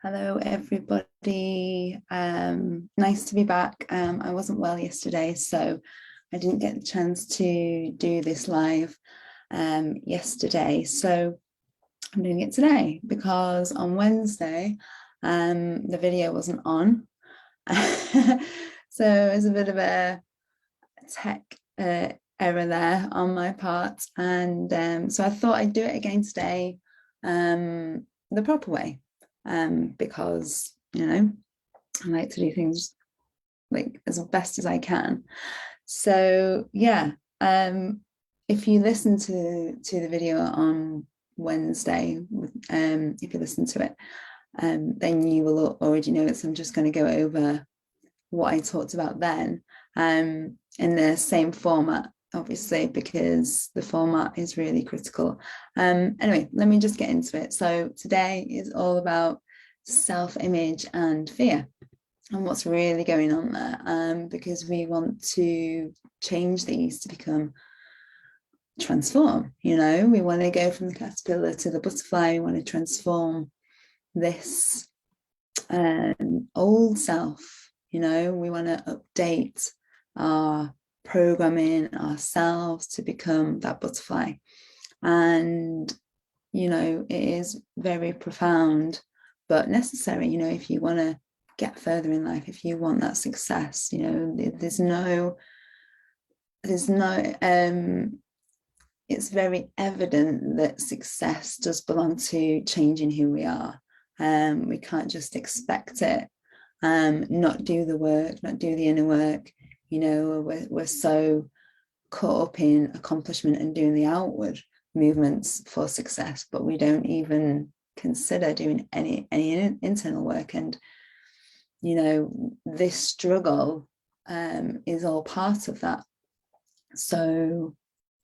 Hello, everybody. Nice to be back. I wasn't well yesterday, so I didn't get the chance to do this live yesterday. So I'm doing it today because on Wednesday, the video wasn't on. So it was a bit of a tech error there on my part. And so I thought I'd do it again today the proper way. Because I like to do things like as best as I can. So yeah, if you listen to the video on Wednesday, if you listen to it, then you will already know it. So I'm just going to go over what I talked about then in the same format, obviously, because the format is really critical. Anyway, let me just get into it. So today is all about self-image and fear and what's really going on there, because we want to change these to become transform. We want to go from the caterpillar to the butterfly. We want to transform this old self. We want to update our programming ourselves to become that butterfly. And it is very profound but necessary. If you want to get further in life, if you want that success, it's very evident that success does belong to changing who we are. We can't just expect it, not do the work, not do the inner work. We're so caught up in accomplishment and doing the outward movements for success, but we don't even consider doing any internal work. And this struggle is all part of that. So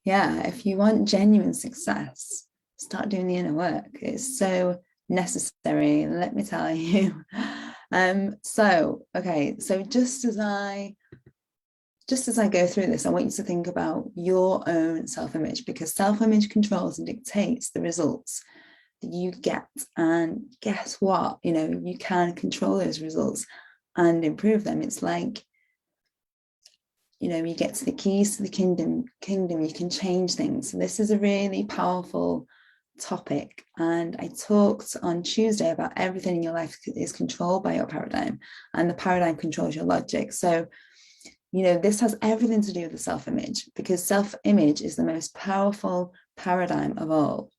yeah, if you want genuine success, start doing the inner work. It's so necessary, let me tell you. So just as I go through this, I want you to think about your own self-image, because self-image controls and dictates the results that you get. And guess what? You can control those results and improve them. It's like, you get to the keys to the kingdom, you can change things. So this is a really powerful topic. And I talked on Tuesday about everything in your life is controlled by your paradigm, and the paradigm controls your logic. So this has everything to do with the self-image, because self-image is the most powerful paradigm of all.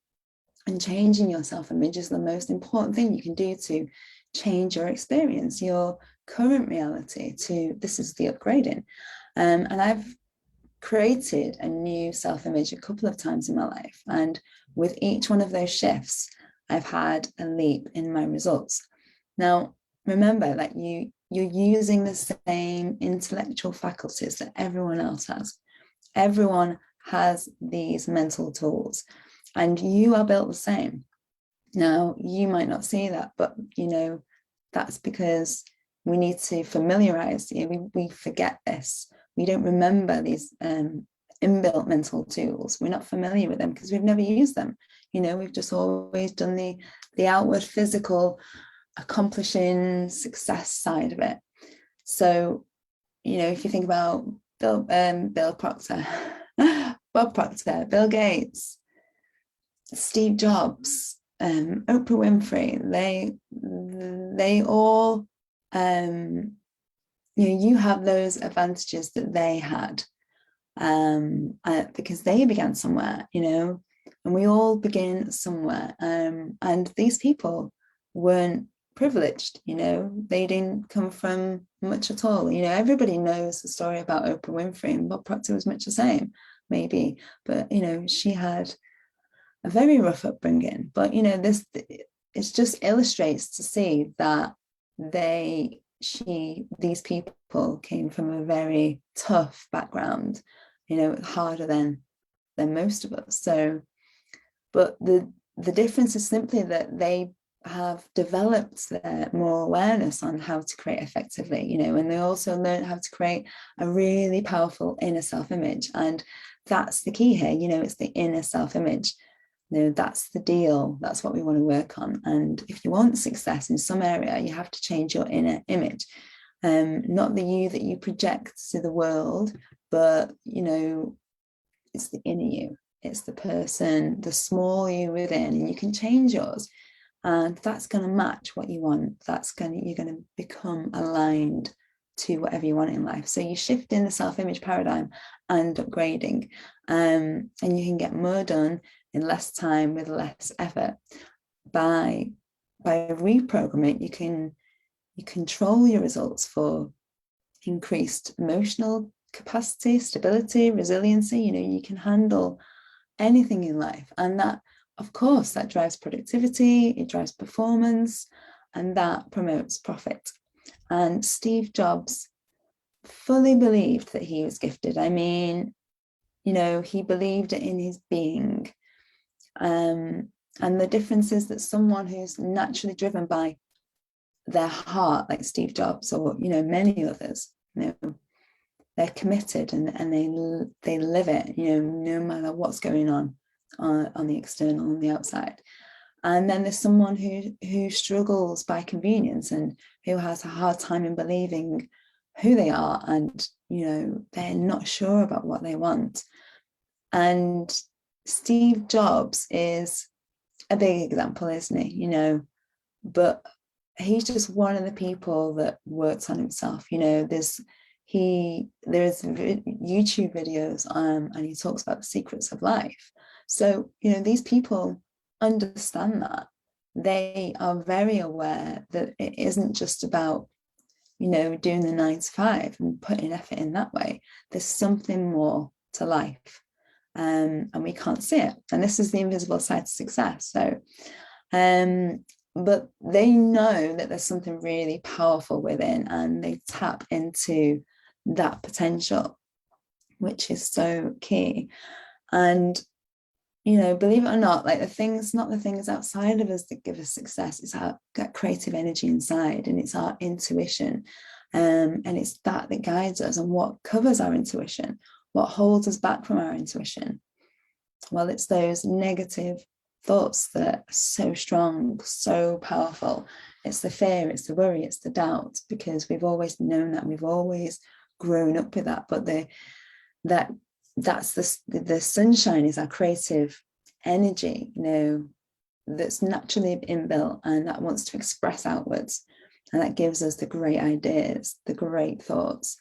And changing your self-image is the most important thing you can do to change your experience, your current reality. This is the upgrading. And I've created a new self-image a couple of times in my life. And with each one of those shifts, I've had a leap in my results. Now, remember that you're using the same intellectual faculties that everyone else has. Everyone has these mental tools, and you are built the same. Now, you might not see that, but that's because we need to familiarize. We forget this. We don't remember these inbuilt mental tools. We're not familiar with them because we've never used them. We've just always done the outward physical accomplishing success side of it. So, if you think about Bill Proctor, Bob Proctor, Bill Gates, Steve Jobs, Oprah Winfrey, they all, you have those advantages that they had, because they began somewhere, and we all begin somewhere. And these people weren't privileged, they didn't come from much at all. Everybody knows the story about Oprah Winfrey, and Bob Proctor was much the same, maybe, but she had a very rough upbringing. But this, it just illustrates to see that these people came from a very tough background, harder than most of us. So, but the difference is simply that they have developed their more awareness on how to create effectively, and they also learn how to create a really powerful inner self-image. And that's the key here, it's the inner self-image. That's the deal. That's what we want to work on. And if you want success in some area, you have to change your inner image. Not the you that you project to the world, but it's the inner you. It's the person, the small you within, and you can change yours. And that's going to match what you want. You're going to become aligned to whatever you want in life. So you shift in the self-image paradigm and upgrading, and you can get more done in less time with less effort. By reprogramming, you control your results for increased emotional capacity, stability, resiliency. You can handle anything in life, and that, of course, that drives productivity, it drives performance, and that promotes profit. And Steve Jobs fully believed that he was gifted. I mean, he believed it in his being. And the difference is that someone who's naturally driven by their heart, like Steve Jobs or many others, they're committed and they live it, no matter what's going on the external and the outside. And then there's someone who struggles by convenience and who has a hard time in believing who they are, and they're not sure about what they want. And Steve Jobs is a big example, isn't he? But he's just one of the people that works on himself. There's YouTube videos and he talks about the secrets of life. So these people understand that. They are very aware that it isn't just about doing the 9 to 5 and putting effort in that way. There's something more to life, and we can't see it, and this is the invisible side to success. So but they know that there's something really powerful within, and they tap into that potential, which is so key. And believe it or not, like not the things outside of us that give us success. It's our creative energy inside, and it's our intuition, and it's that guides us. And what covers our intuition, what holds us back from our intuition? Well, it's those negative thoughts that are so strong, so powerful. It's the fear, it's the worry, it's the doubt, because we've always known that, we've always grown up with that. But that's the sunshine is our creative energy, that's naturally inbuilt and that wants to express outwards, and that gives us the great ideas, the great thoughts,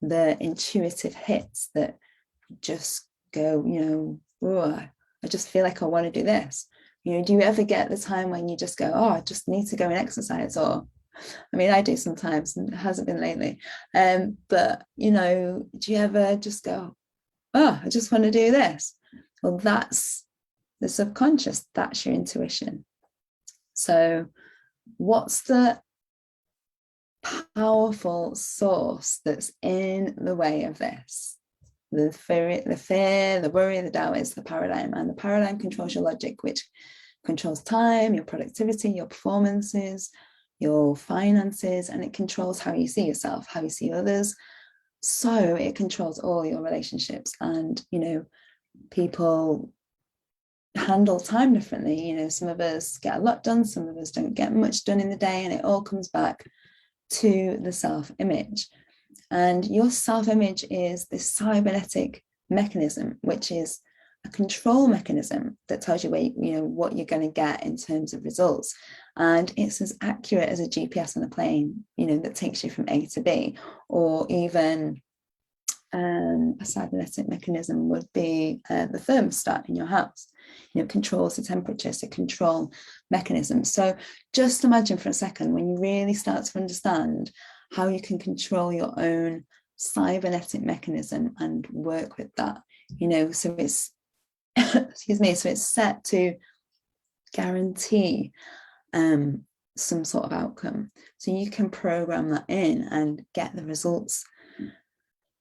the intuitive hits that just go, I just feel like I want to do this. Do you ever get the time when you just go, oh, I just need to go and exercise? Or, I mean, I do sometimes, and it hasn't been lately. But, do you ever just go, oh, I just want to do this? Well, that's the subconscious, that's your intuition. So what's the powerful source that's in the way of this? The fear, the worry, the doubt is the paradigm, and the paradigm controls your logic, which controls time, your productivity, your performances, your finances, and it controls how you see yourself, how you see others. So it controls all your relationships, and people handle time differently. Some of us get a lot done, some of us don't get much done in the day, and it all comes back to the self-image. And your self-image is this cybernetic mechanism, which is a control mechanism that tells you what you're going to get in terms of results. And it's as accurate as a GPS on a plane, that takes you from A to B. Or even a cybernetic mechanism would be the thermostat in your house. It controls the temperature, it's a control mechanism. So just imagine for a second when you really start to understand how you can control your own cybernetic mechanism and work with that, so it's excuse me, so it's set to guarantee some sort of outcome. So you can program that in and get the results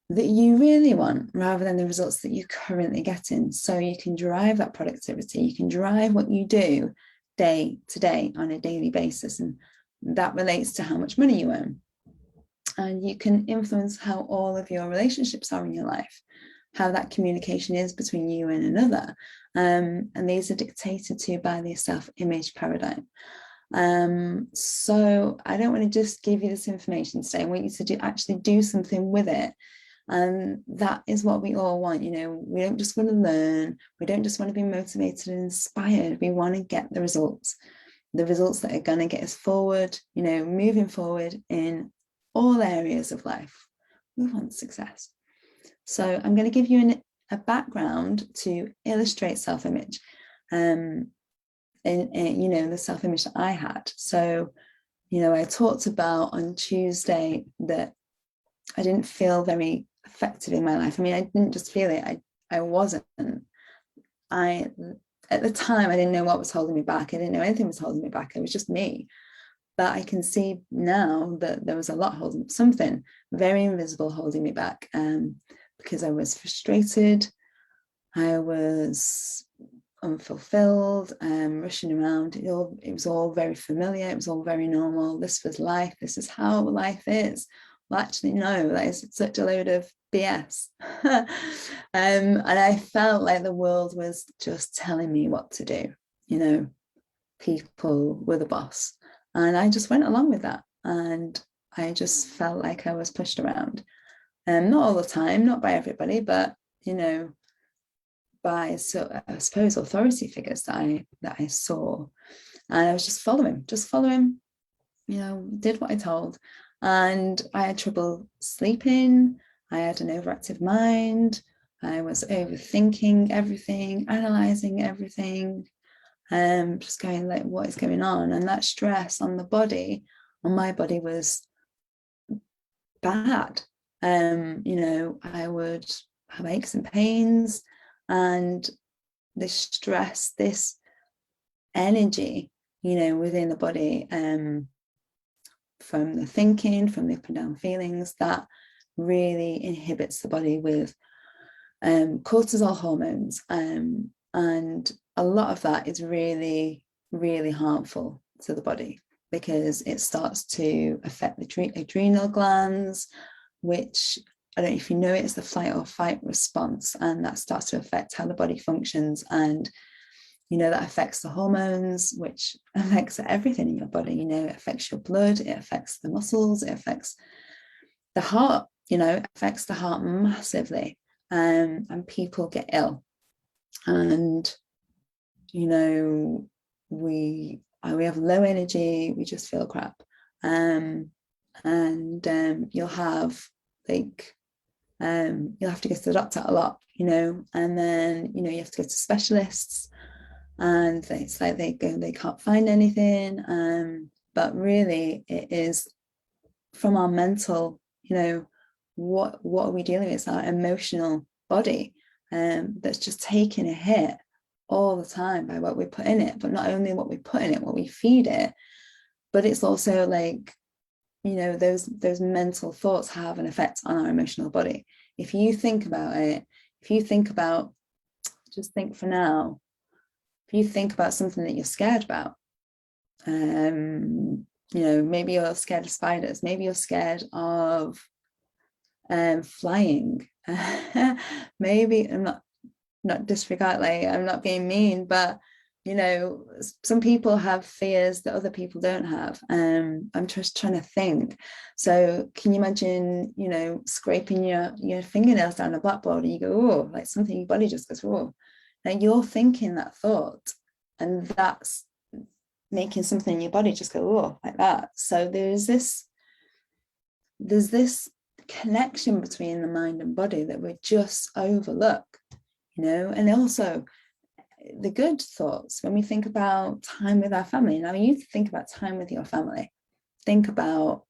that you really want rather than the results that you're currently getting. So you can drive that productivity, you can drive what you do day to day on a daily basis, and that relates to how much money you earn. And you can influence how all of your relationships are in your life. how that communication is between you and another. And these are dictated to by the self-image paradigm. So I don't want to just give you this information today. I want you to actually do something with it. And that is what we all want. You know, we don't just want to learn. We don't just want to be motivated and inspired. We want to get the results that are going to get us forward, you know, moving forward in all areas of life. We want success. So I'm going to give you a background to illustrate self-image, in you know, the self-image that I had. So, you know, I talked about on Tuesday that I didn't feel very effective in my life. I mean, I didn't just feel it. I wasn't. At the time, I didn't know what was holding me back. I didn't know anything was holding me back. It was just me. But I can see now that there was a lot holding, something very invisible holding me back, because I was frustrated. I was unfulfilled, rushing around. It was all very familiar. It was all very normal. This was life. This is how life is. Well, actually, no, that is such a load of BS. And I felt like the world was just telling me what to do. You know, people were the boss. And I just went along with that. And I just felt like I was pushed around. Not all the time, not by everybody, but, you know, by, so I suppose, authority figures that I saw. And I was just following, you know, did what I told. And I had trouble sleeping. I had an overactive mind. I was overthinking everything, analyzing everything, just going like, what is going on? And that stress on my body was bad. You know, I would have aches and pains, and this stress, this energy, you know, within the body, from the thinking, from the up and down feelings, that really inhibits the body with cortisol hormones. And a lot of that is really, really harmful to the body, because it starts to affect the adrenal glands, which, I don't know if you know it, it's the flight or fight response, and that starts to affect how the body functions. And you know, that affects the hormones, which affects everything in your body. You know, it affects your blood, it affects the muscles, it affects the heart, you know, it affects the heart massively. And people get ill. And, you know, we have low energy, we just feel crap. And you'll have like, you'll have to go to the doctor a lot, you know, and then, you know, you have to go to specialists, and it's like they can't find anything. But really it is from our mental, you know, what are we dealing with? It's our emotional body, that's just taking a hit all the time by what we put in it. But not only what we put in it, what we feed it, but it's also like, you know, those mental thoughts have an effect on our emotional body. If you think about it, just think for now, if you think about something that you're scared about, you know, maybe you're scared of spiders, maybe you're scared of flying. Maybe, I'm not disregard, like, I'm not being mean, but you know, some people have fears that other people don't have. I'm just trying to think. So can you imagine, you know, scraping your fingernails down a blackboard, and you go, oh, like something, your body just goes, oh. And you're thinking that thought, and that's making something in your body just go, oh, like that. So there's this connection between the mind and body that we just overlook, you know. And also the good thoughts, when we think about time with our family. Now, you think about time with your family, think about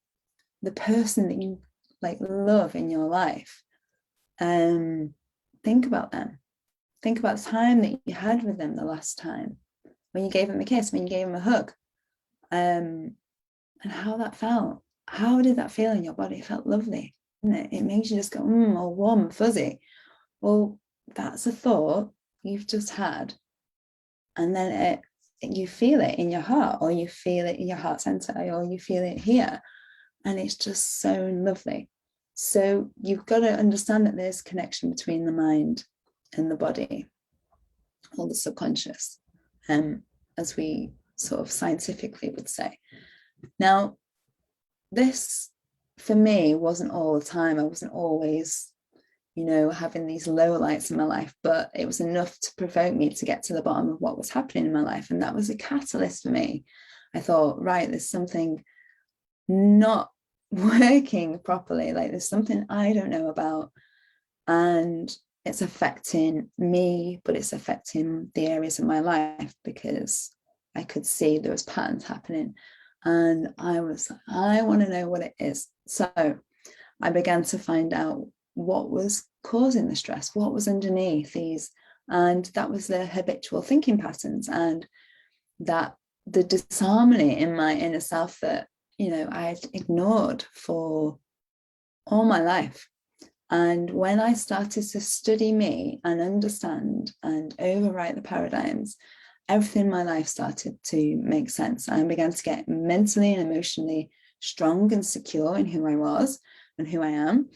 the person that you like love in your life, and think about them. Think about the time that you had with them the last time, when you gave them a kiss, when you gave them a hug, and how that felt. How did that feel in your body? It felt lovely, didn't it? It makes you just go, all warm and fuzzy. Well, that's a thought you've just had, and then you feel it in your heart, or you feel it in your heart center, or you feel it here, and it's just so lovely. So you've got to understand that there's connection between the mind and the body, or the subconscious, as we sort of scientifically would say. Now, this for me wasn't all the time. I wasn't always, having these low lights in my life, but it was enough to provoke me to get to the bottom of what was happening in my life. And that was a catalyst for me. I thought, right, there's something not working properly. Like there's something I don't know about. And it's affecting me, but it's affecting the areas of my life, because I could see there was patterns happening. And I want to know what it is. So I began to find out what was causing the stress, what was underneath these. And that was the habitual thinking patterns, and that the disharmony in my inner self that, I'd ignored for all my life. And when I started to study me and understand and overwrite the paradigms, everything in my life started to make sense. I began to get mentally and emotionally strong and secure in who I was and who I am.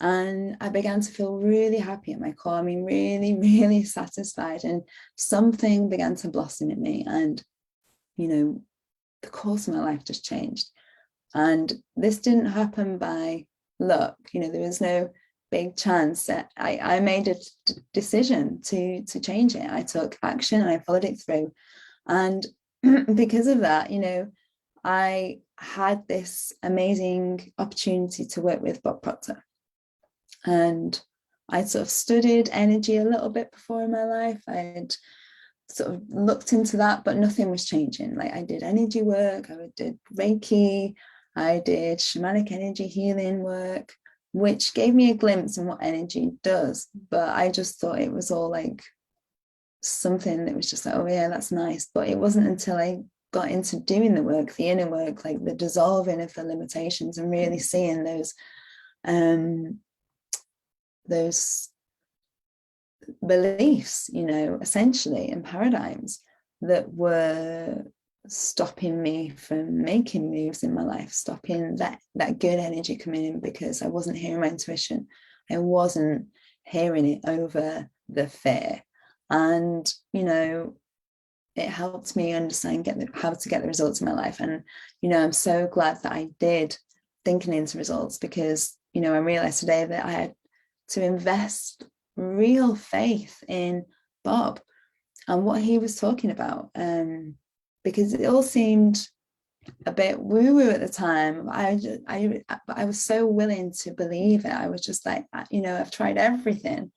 And I began to feel really happy at my core. I mean, really, really satisfied. And something began to blossom in me. And, the course of my life just changed. And this didn't happen by luck. There was no big chance. That I made a decision to change it. I took action and I followed it through. And because of that, I had this amazing opportunity to work with Bob Proctor. And I'd sort of studied energy a little bit before in my life. I'd sort of looked into that, but nothing was changing. Like I did energy work, I did Reiki, I did shamanic energy healing work, which gave me a glimpse in what energy does. But I just thought it was all like something that was just like, oh yeah, that's nice. But it wasn't until I got into doing the work, the inner work, like the dissolving of the limitations and really seeing those beliefs, essentially, and paradigms that were stopping me from making moves in my life, stopping that good energy coming in, because I wasn't hearing my intuition. I wasn't hearing it over the fear. And, it helped me understand how to get the results in my life. And, I'm so glad that I did thinking into results, because, I realized today that I had to invest real faith in Bob and what he was talking about, because it all seemed a bit woo-woo at the time. I was so willing to believe it. I was just like, I've tried everything,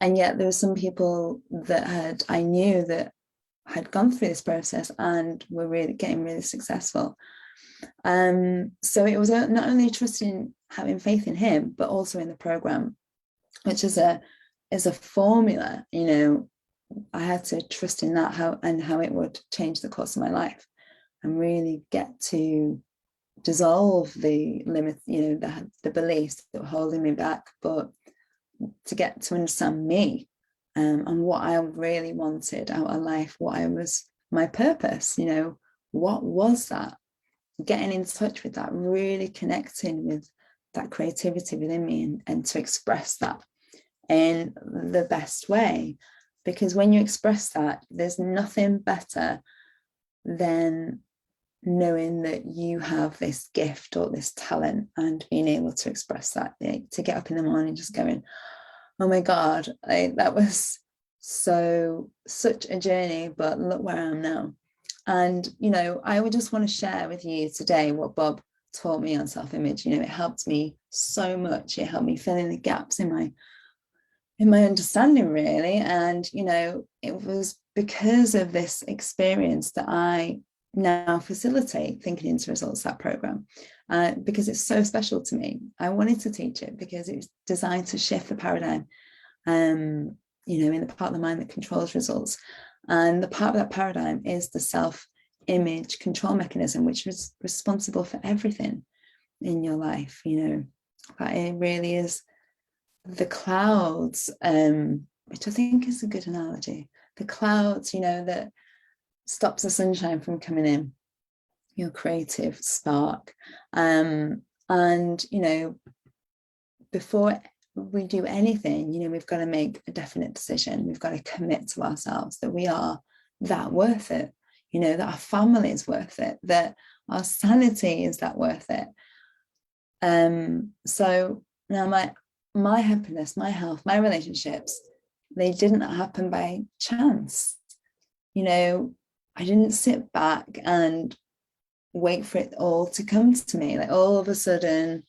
and yet there were some people that I knew that had gone through this process and were really getting really successful. So it was not only trusting, having faith in him, but also in the program, which is a formula. I had to trust in that, how it would change the course of my life, and really get to dissolve the limit, the beliefs that were holding me back, but to get to understand me, and what I really wanted out of life, my purpose, what was that? Getting in touch with that, really connecting with that creativity within me, and to express that in the best way. Because when you express that, there's nothing better than knowing that you have this gift or this talent, and being able to express that, to get up in the morning just going, oh my God, that was such a journey, but look where I am now. And, I would just want to share with you today what Bob taught me on self-image. It helped me so much. It helped me fill in the gaps in my understanding, really. And, it was because of this experience that I now facilitate Thinking into Results, that program, because it's so special to me. I wanted to teach it because it was designed to shift the paradigm, in the part of the mind that controls results. And the part of that paradigm is the self-image control mechanism, which is responsible for everything in your life. That it really is the clouds, which I think is a good analogy. The clouds, that stops the sunshine from coming in, your creative spark. And, before we do anything, we've got to make a definite decision. We've got to commit to ourselves that we are that worth it, that our family is worth it, that our sanity is that worth it. So now my happiness, my health, my relationships, they didn't happen by chance. I didn't sit back and wait for it all to come to me. Like all of a sudden,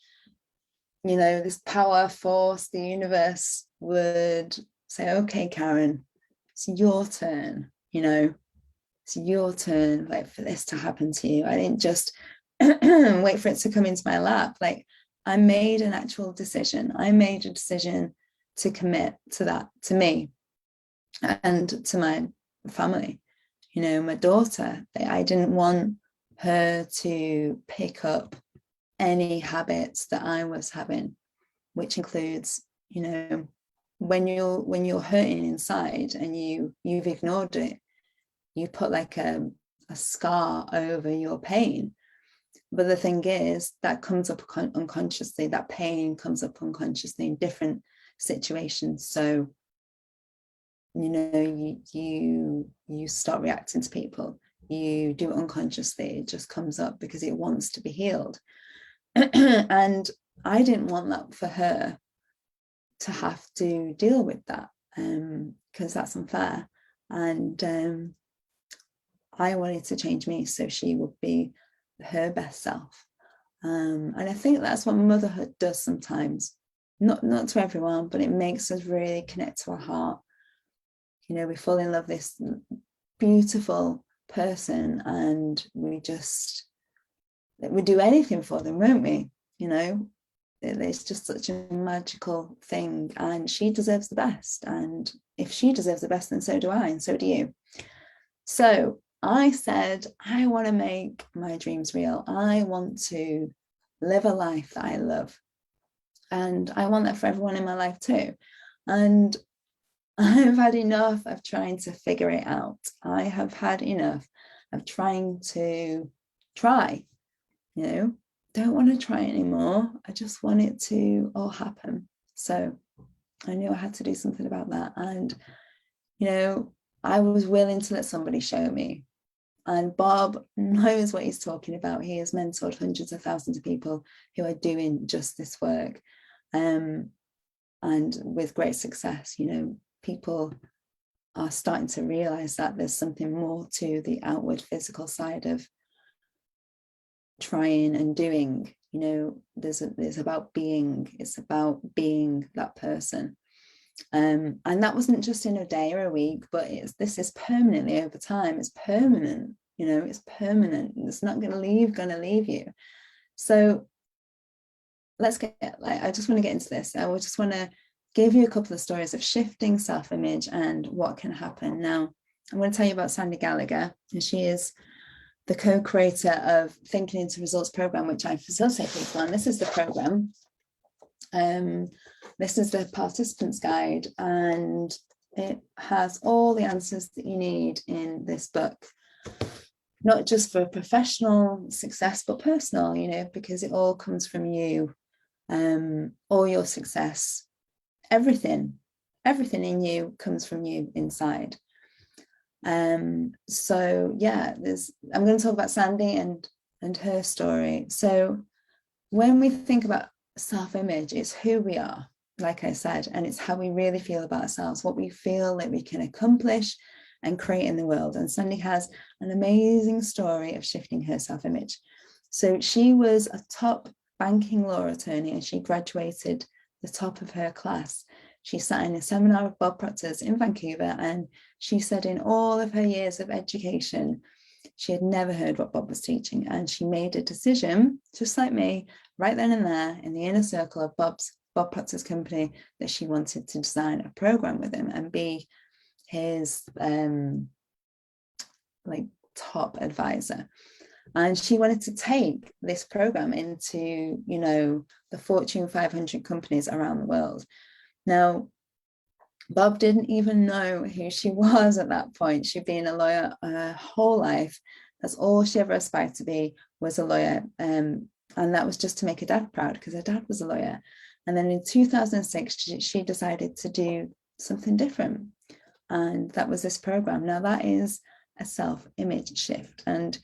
this power force, the universe would say, okay, Karen, it's your turn, it's your turn, like, for this to happen to you. I didn't just wait for it to come into my lap. Like, I made an actual decision. I made a decision to commit to that, to me and to my family. My daughter, I didn't want her to pick up any habits that I was having, which includes, when you're hurting inside and you've ignored it, you put like a scar over your pain. But the thing is, that comes up unconsciously. That pain comes up unconsciously in different situations. So, you start reacting to people. You do it unconsciously. It just comes up because it wants to be healed. And I didn't want that for her to have to deal with that, because that's unfair. And I wanted to change me so she would be her best self. And I think that's what motherhood does sometimes. Not to everyone, but it makes us really connect to our heart. We fall in love with this beautiful person and we do anything for them, won't we? It's just such a magical thing, and she deserves the best. And if she deserves the best, then so do I, and so do you. So I said, I want to make my dreams real. I want to live a life that I love. And I want that for everyone in my life too. And I've had enough of trying to figure it out. I have had enough of trying to try, don't want to try anymore. I just want it to all happen. So I knew I had to do something about that. And, I was willing to let somebody show me. And Bob knows what he's talking about. He has mentored hundreds of thousands of people who are doing just this work. And with great success, people are starting to realize that there's something more to the outward physical side of trying and doing. There's about being. It's about being that person. And that wasn't just in a day or a week, but this is permanently over time. It's permanent. It's permanent. It's not going to leave you. So let's I just want to get into this. I just want to give you a couple of stories of shifting self-image and what can happen. Now, I'm going to tell you about Sandy Gallagher, and she is the co-creator of Thinking into Results program, which I facilitate people on. This is the program. This is the participants guide, and it has all the answers that you need in this book, not just for professional success, but personal, because it all comes from you, all your success, everything in you comes from you inside. So yeah, I'm going to talk about Sandy and her story. So when we think about self-image, it's who we are, like I said, and it's how we really feel about ourselves, what we feel that we can accomplish and create in the world. And Sandy has an amazing story of shifting her self-image. So she was a top banking law attorney, and she graduated the top of her class. She sat in a seminar with Bob Proctor's in Vancouver, and she said in all of her years of education, she had never heard what Bob was teaching. And she made a decision, just like me, right then and there in the inner circle of Bob Proctor's company, that she wanted to design a program with him and be his top advisor. And she wanted to take this program into, the Fortune 500 companies around the world. Now, Bob didn't even know who she was at that point. She'd been a lawyer her whole life. That's all she ever aspired to be, was a lawyer. And that was just to make her dad proud, because her dad was a lawyer. And then in 2006, she decided to do something different. And that was this program. Now, that is a self-image shift. And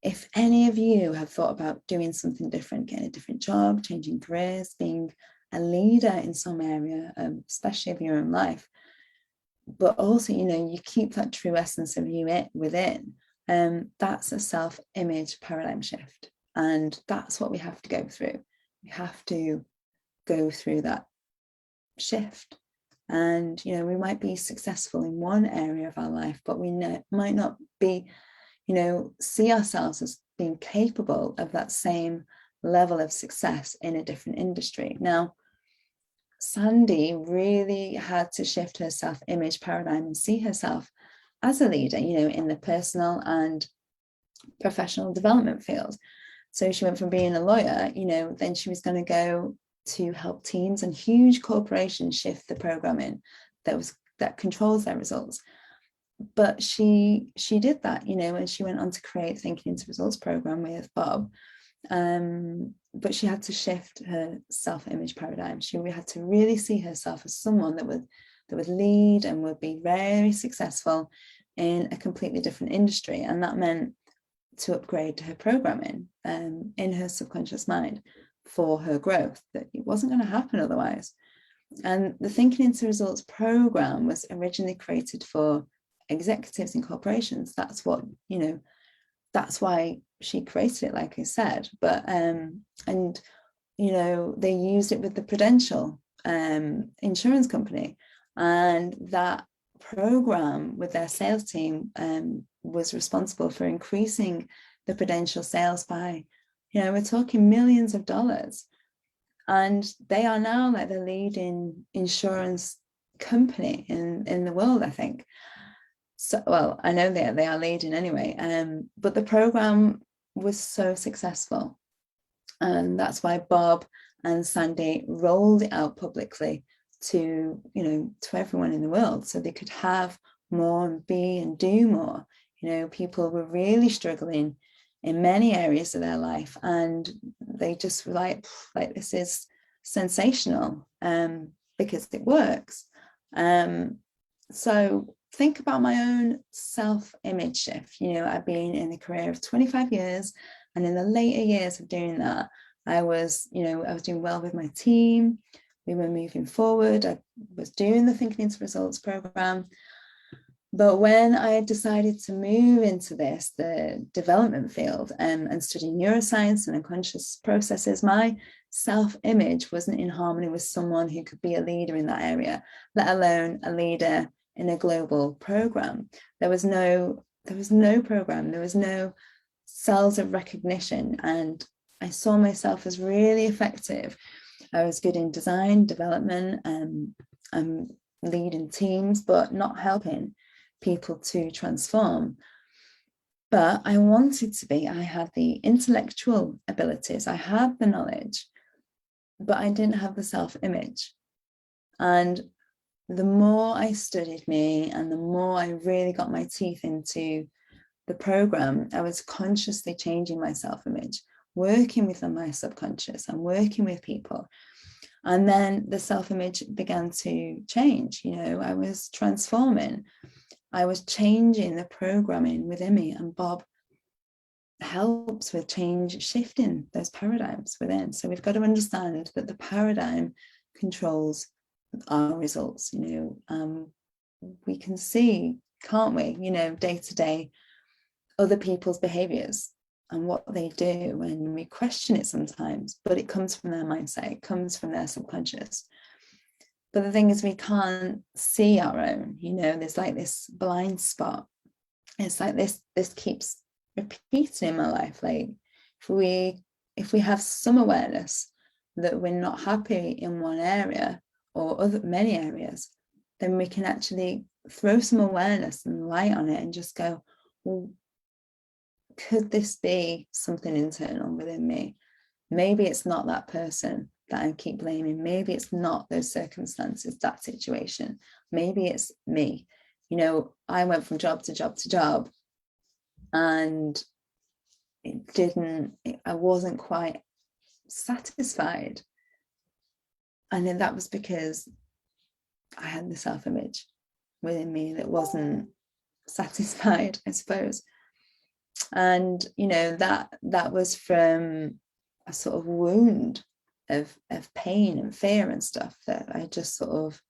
if any of you have thought about doing something different, getting a different job, changing careers, being a leader in some area, especially of your own life, but also, you keep that true essence of you within, that's a self-image paradigm shift. And that's what we have to go through. We have to go through that shift. And, we might be successful in one area of our life, but we might not be, see ourselves as being capable of that same level of success in a different industry. Now, Sandy really had to shift her self-image paradigm and see herself as a leader, in the personal and professional development field. So she went from being a lawyer, then she was going to go to help teams and huge corporations shift the programming that controls their results. But she did that, and she went on to create Thinking into Results program with Bob. But she had to shift her self-image paradigm. She had to really see herself as someone that would lead and would be very successful in a completely different industry. And that meant to upgrade her programming in her subconscious mind for her growth, that it wasn't going to happen otherwise. And the Thinking into Results program was originally created for executives in corporations. That's what, that's why she created it, like I said. But and they used it with the Prudential insurance company, and that program with their sales team was responsible for increasing the Prudential sales by, we're talking millions of dollars. And they are now like the leading insurance company in the world, I think. So, well, I know they are leading anyway, but the program was so successful. And that's why Bob and Sandy rolled it out publicly to, to everyone in the world, so they could have more and be and do more. People were really struggling in many areas of their life, and they just were like this is sensational, because it works. So think about my own self-image shift. I've been in a career of 25 years, and in the later years of doing that, I was doing well with my team. We were moving forward. I was doing the Thinking into Results program. But when I decided to move into the development field, and study neuroscience and unconscious processes, my self-image wasn't in harmony with someone who could be a leader in that area, let alone a leader in a global program. There was no program, there was no cells of recognition, and I saw myself as really effective. I was good in design, development, and leading teams, but not helping people to transform. But I wanted to be. I had the intellectual abilities, I had the knowledge, but I didn't have the self-image. And the more I studied me, and the more I really got my teeth into the program, I was consciously changing my self-image, working with my subconscious and working with people. And then the self-image began to change. I was transforming. I was changing the programming within me, and Bob helps with shifting those paradigms within. So we've got to understand that the paradigm controls our results. We can see, can't we, day to day, other people's behaviors and what they do, and we question it sometimes, but it comes from their mindset, it comes from their subconscious. But the thing is, we can't see our own, there's like this blind spot. It's like this keeps repeating in my life. Like if we have some awareness that we're not happy in one area or many areas, then we can actually throw some awareness and light on it and just go, well, could this be something internal within me? Maybe it's not that person that I keep blaming. Maybe it's not those circumstances, that situation. Maybe it's me. I went from job to job to job, and I wasn't quite satisfied. And then that was because I had the self-image within me that wasn't satisfied, I suppose. And that was from a sort of wound of pain and fear and stuff that I just sort of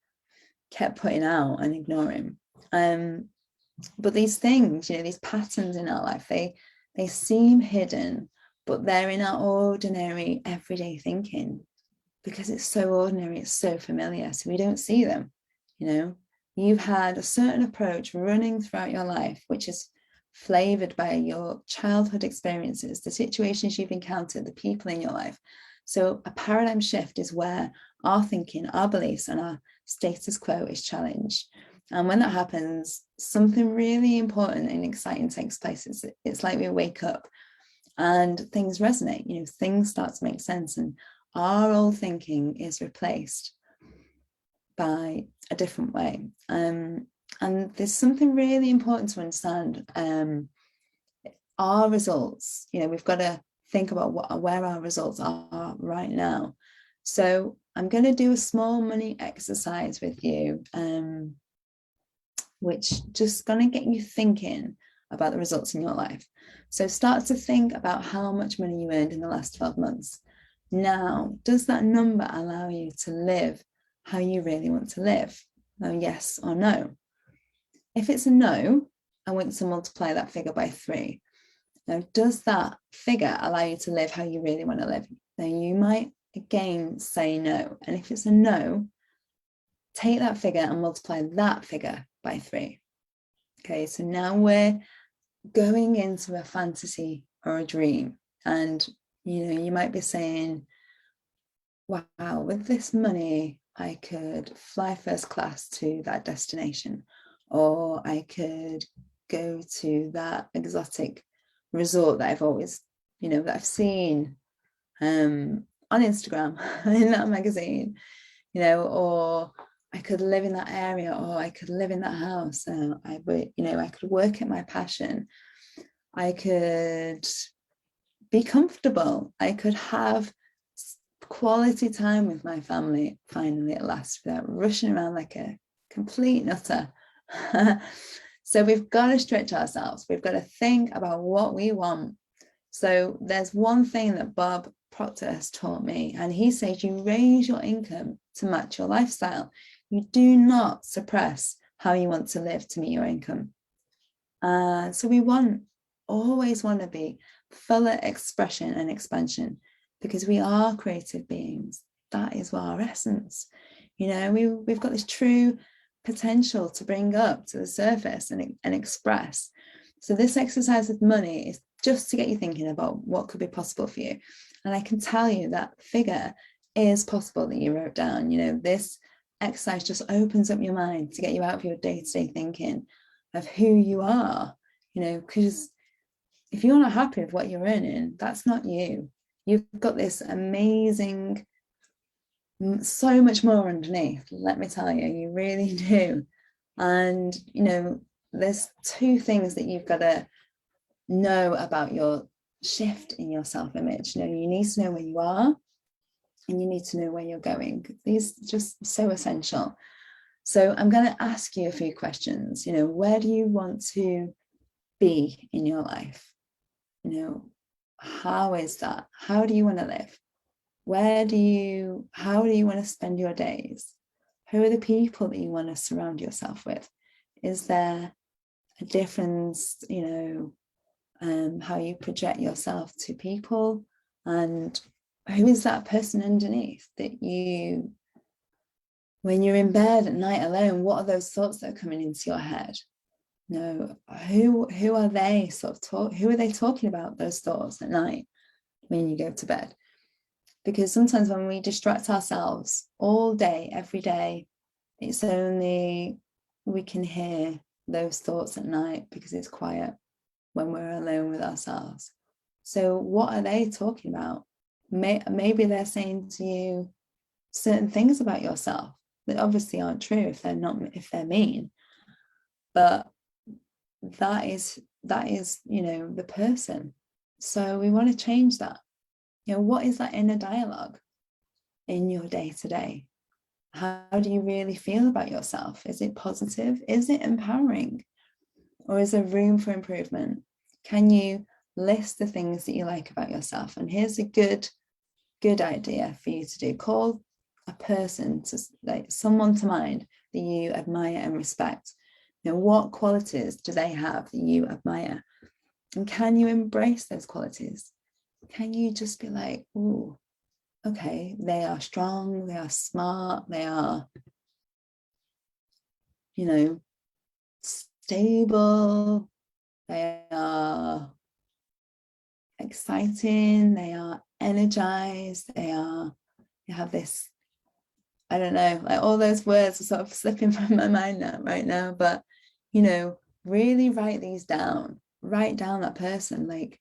kept putting out and ignoring. But these things, these patterns in our life, they seem hidden, but they're in our ordinary everyday thinking, because it's so ordinary, it's so familiar, so we don't see them. You've had a certain approach running throughout your life, which is flavored by your childhood experiences, the situations you've encountered, the people in your life. So a paradigm shift is where our thinking, our beliefs, and our status quo is challenged. And when that happens, something really important and exciting takes place. It's like we wake up and things resonate, things start to make sense, and our old thinking is replaced by a different way. And there's something really important to understand. Our results, we've got to think about where our results are right now. So I'm going to do a small money exercise with you, which just going to get you thinking about the results in your life. So start to think about how much money you earned in the last 12 months. Now, does that number allow you to live how you really want to live? Yes or no? If it's a no, I want you to multiply that figure by 3. Now, does that figure allow you to live how you really want to live? Now, you might again say no. And if it's a no, take that figure and multiply that figure by 3. Okay, so now we're going into a fantasy or a dream. And, you might be saying, wow, with this money, I could fly first class to that destination, or I could go to that exotic resort that I've always, that I've seen on Instagram, in that magazine, or I could live in that area, or I could live in that house. I could work at my passion. I could be comfortable. I could have quality time with my family finally at last, without rushing around like a complete nutter. So we've got to stretch ourselves. We've got to think about what we want. So there's one thing that Bob Proctor has taught me, and he says you raise your income to match your lifestyle. You do not suppress how you want to live to meet your income. So we always want to be fuller expression and expansion, because we are creative beings. That is our essence. We've got this true potential to bring up to the surface and express. So this exercise with money is just to get you thinking about what could be possible for you. And I can tell you that figure is possible that you wrote down. This exercise just opens up your mind to get you out of your day-to-day thinking of who you are, because if you're not happy with what you're earning, that's not you. You've got this amazing, so much more underneath, let me tell you, you really do. And, there's 2 things that you've got to know about your shift in your self-image. You need to know where you are, and you need to know where you're going. These are just so essential. So I'm going to ask you a few questions. Where do you want to be in your life? How is that? How do you want to live? How do you want to spend your days? Who are the people that you want to surround yourself with? Is there a difference, how you project yourself to people? And who is that person underneath that when you're in bed at night alone, what are those thoughts that are coming into your head? Who are they who are they talking about, those thoughts at night when you go to bed? Because sometimes when we distract ourselves all day, every day, it's only we can hear those thoughts at night because it's quiet when we're alone with ourselves. So what are they talking about? Maybe they're saying to you certain things about yourself that obviously aren't true if they're mean. But that is the person. So we want to change that. What is that inner dialogue in your day to day? How do you really feel about yourself? Is it positive? Is it empowering? Or is there room for improvement? Can you list the things that you like about yourself? And here's a good idea for you to do. Call a person, to like someone to mind that you admire and respect. What qualities do they have that you admire? And can you embrace those qualities? Can you just be like, oh, okay, they are strong, they are smart, they are, stable, they are exciting, they are energized, they have this, I don't know, like all those words are sort of slipping from my mind right now, but really write these down. Write down that person. Like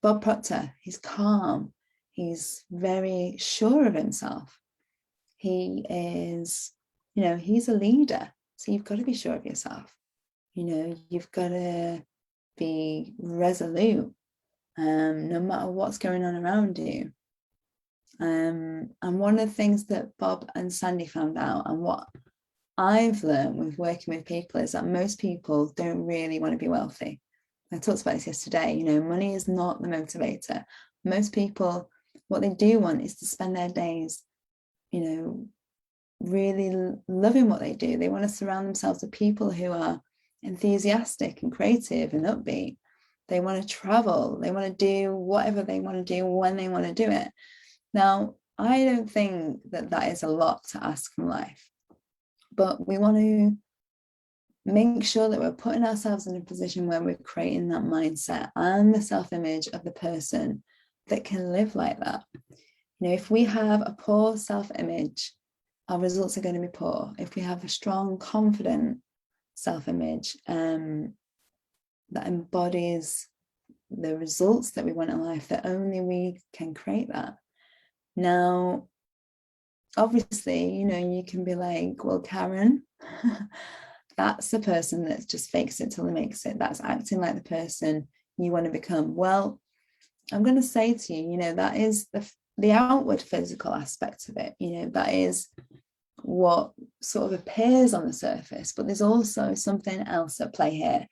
Bob Proctor, he's calm, he's very sure of himself. He is, he's a leader. So you've got to be sure of yourself. You've got to be resolute, no matter what's going on around you. And one of the things that Bob and Sandy found out, and what I've learned with working with people, is that most people don't really want to be wealthy. I talked about this yesterday. Money is not the motivator. Most people, what they do want is to spend their days, really loving what they do. They want to surround themselves with people who are enthusiastic and creative and upbeat. They want to travel. They want to do whatever they want to do when they want to do it. Now, I don't think that is a lot to ask from life, but we want to make sure that we're putting ourselves in a position where we're creating that mindset and the self-image of the person that can live like that. If we have a poor self-image, our results are going to be poor. If we have a strong, confident self-image that embodies the results that we want in life, that only we can create that. Now, obviously, you can be like, well, Karen, that's the person that just fakes it till they makes it. That's acting like the person you want to become. Well, I'm going to say to you, that is the outward physical aspect of it. That is what sort of appears on the surface, but there's also something else at play here.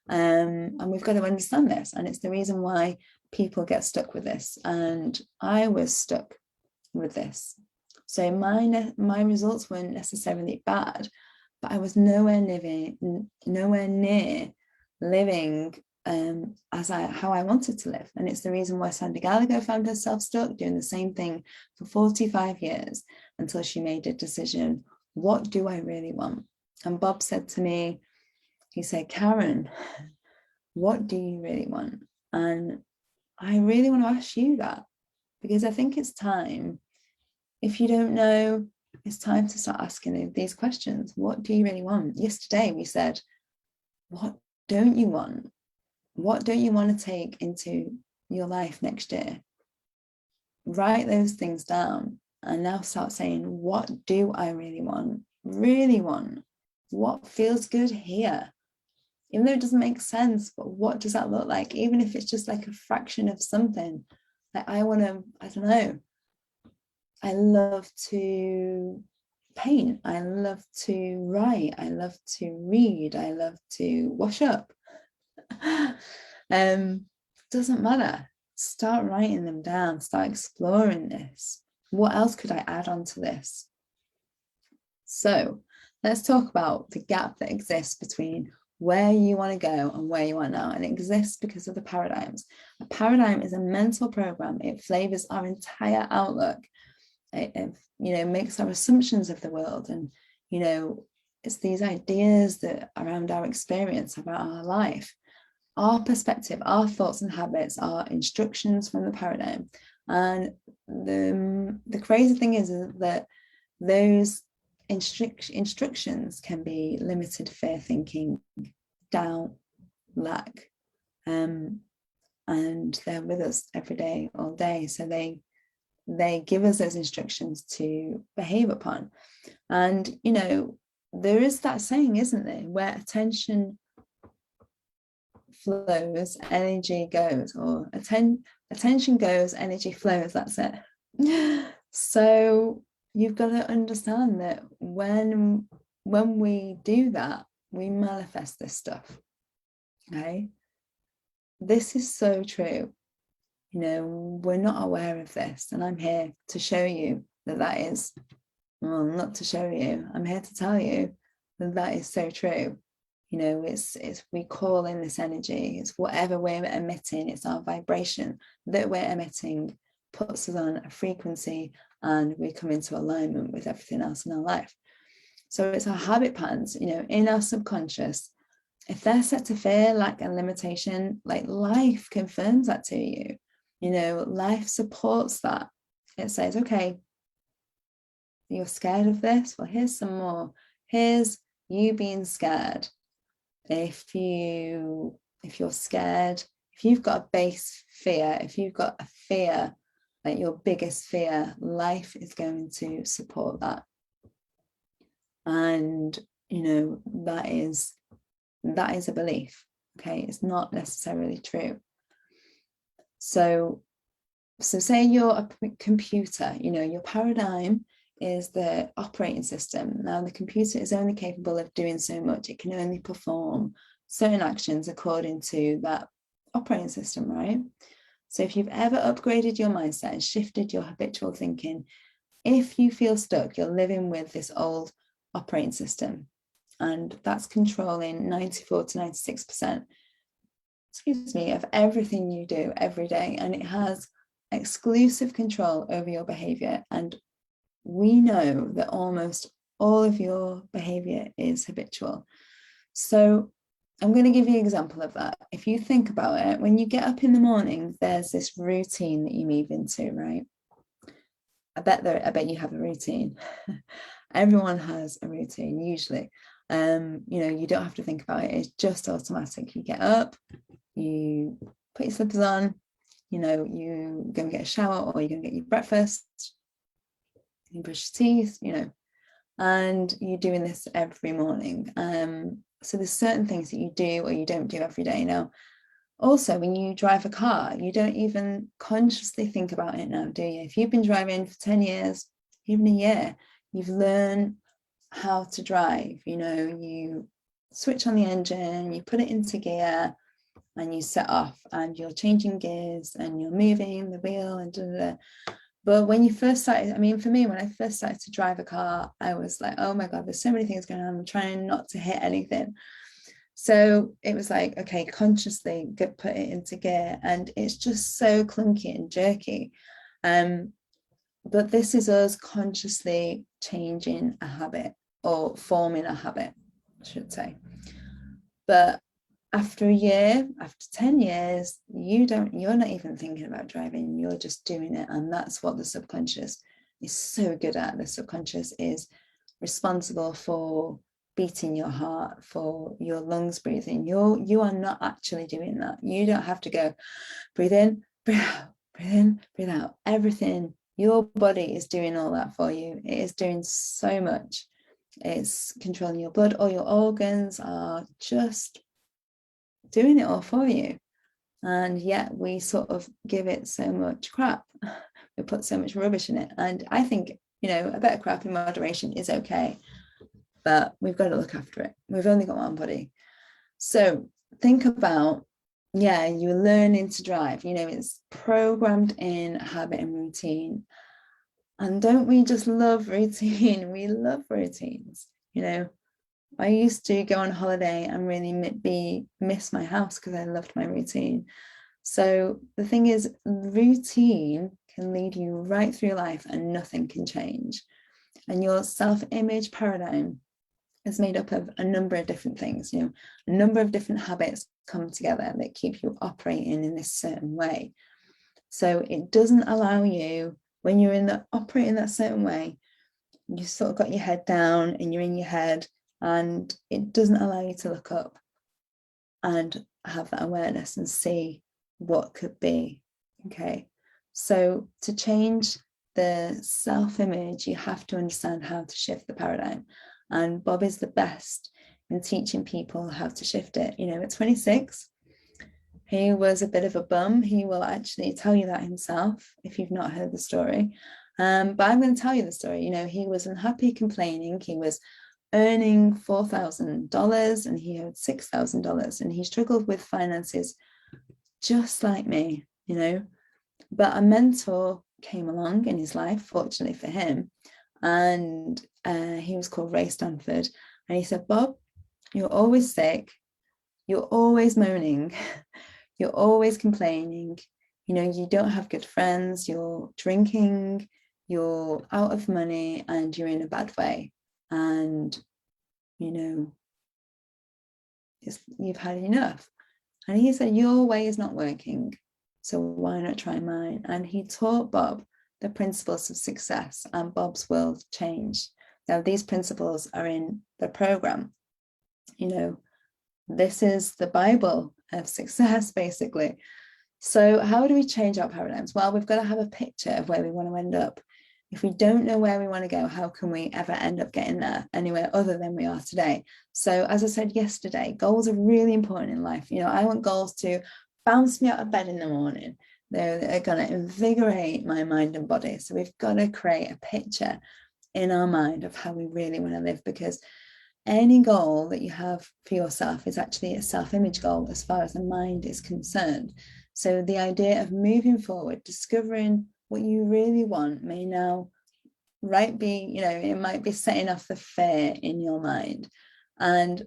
And we've got to understand this. And it's the reason why people get stuck with this. And I was stuck with this. So my results weren't necessarily bad, but I was nowhere near living how I wanted to live. And it's the reason why Sandy Gallagher found herself stuck doing the same thing for 45 years until she made a decision. What do I really want? And Bob said to me, he said, Karen, what do you really want? And I really want to ask you that, because I think it's time, if you don't know, it's time to start asking these questions. What do you really want? Yesterday we said, what don't you want? What don't you want to take into your life next year? Write those things down and now start saying, what do I really want? Really want? What feels good here? Even though it doesn't make sense, but what does that look like? Even if it's just like a fraction of something. Like I don't know. I love to paint. I love to write. I love to read. I love to wash up. Doesn't matter. Start writing them down. Start exploring this. What else could I add on to this? So let's talk about the gap that exists between where you want to go and where you are now. And it exists because of the paradigms. A paradigm is a mental program. It flavors our entire outlook. It makes our assumptions of the world, and it's these ideas that around our experience about our life. Our perspective, our thoughts and habits are instructions from the paradigm. And the crazy thing is that those instructions can be limited fear thinking, doubt, lack, and they're with us every day, all day. So they give us those instructions to behave upon. And there is that saying, isn't there, where attention flows, energy goes, or attention goes, energy flows. That's it. So you've got to understand that when we do that, we manifest this stuff. Okay, this is so true. You know, we're not aware of this, and I'm here to show you that that is, well, not to show you, I'm here to tell you that that is so true. You know, it's we call in this energy. It's whatever we're emitting. It's our vibration that we're emitting puts us on a frequency, and we come into alignment with everything else in our life. So it's our habit patterns, you know, in our subconscious. If they're set to fear, lack, and limitation, like life confirms that to you. You know, life supports that. It says, okay, you're scared of this. Well, here's some more. Here's you being scared. If you're scared, if you've got a base fear, if you've got a fear, like your biggest fear, life is going to support that. And, you know, that is a belief. Okay, it's not necessarily true. So say you're a computer, you know, your paradigm is the operating system. Now, the computer is only capable of doing so much. It can only perform certain actions according to that operating system, right? So if you've ever upgraded your mindset and shifted your habitual thinking, if you feel stuck, you're living with this old operating system, and that's controlling 94 to 96%, of everything you do every day. And it has exclusive control over your behavior. And we know that almost all of your behavior is habitual. So I'm going to give you an example of that. If you think about it, when you get up in the morning, there's this routine that you move into, right? I bet you have a routine. Everyone has a routine, usually. You know, you don't have to think about it. It's just automatic. You get up, you put your slippers on, you know, you go and get a shower, or you're going to get your breakfast, you brush your teeth, you know, and you're doing this every morning. So there's certain things that you do or you don't do every day. Now, also, when you drive a car, you don't even consciously think about it now, do you? If you've been driving for 10 years, even a year, you've learned how to drive. You know, you switch on the engine, you put it into gear, and you set off, and you're changing gears and you're moving the wheel and da, da, da. But when you first started, I mean, for me, when I first started to drive a car, I was like, oh my God, there's so many things going on. I'm trying not to hit anything. So it was like, okay, consciously put it into gear, and it's just so clunky and jerky. But this is us consciously changing a habit, or forming a habit, I should say. But after a year, after 10 years, you're not even thinking about driving, you're just doing it. And that's what the subconscious is so good at. The subconscious is responsible for beating your heart, for your lungs breathing. You are not actually doing that. You don't have to go breathe in, breathe out, breathe in, breathe out. Everything, your body is doing all that for you. It is doing so much. It's controlling your blood. All your organs are just doing it all for you. And yet we sort of give it so much crap. We put so much rubbish in it. And I think, you know, a bit of crap in moderation is okay, but we've got to look after it. We've only got one body. So think about, yeah, you're learning to drive, you know, it's programmed in habit and routine. And don't we just love routine? We love routines, you know. I used to go on holiday and really miss my house because I loved my routine. So the thing is, routine can lead you right through life and nothing can change. And your self-image paradigm is made up of a number of different things, you know, a number of different habits come together that keep you operating in this certain way. So it doesn't allow you, when you're operating that certain way, you sort of got your head down and you're in your head, and it doesn't allow you to look up and have that awareness and see what could be. Okay, so to change the self-image, you have to understand how to shift the paradigm, and Bob is the best in teaching people how to shift it. You know, at 26, he was a bit of a bum. He will actually tell you that himself if you've not heard the story. But I'm going to tell you the story. He was unhappy, complaining. He was earning $4,000 and he owed $6,000, and he struggled with finances just like me. But a mentor came along in his life, fortunately for him, and he was called Ray Stanford. And he said, Bob, you're always sick, you're always moaning, you're always complaining, you don't have good friends, you're drinking, you're out of money, and you're in a bad way. And, you've had enough. And he said, your way is not working, so why not try mine? And he taught Bob the principles of success, and Bob's world changed. Now, these principles are in the program. This is the Bible of success, basically. So how do we change our paradigms? Well, we've got to have a picture of where we want to end up. If we don't know where we want to go, how can we ever end up getting there anywhere other than we are today? So as I said yesterday, goals are really important in life. I want goals to bounce me out of bed in the morning. They're going to invigorate my mind and body. So we've got to create a picture in our mind of how we really want to live, because any goal that you have for yourself is actually a self-image goal as far as the mind is concerned. So the idea of moving forward, discovering what you really want may now it might be setting off the fear in your mind. And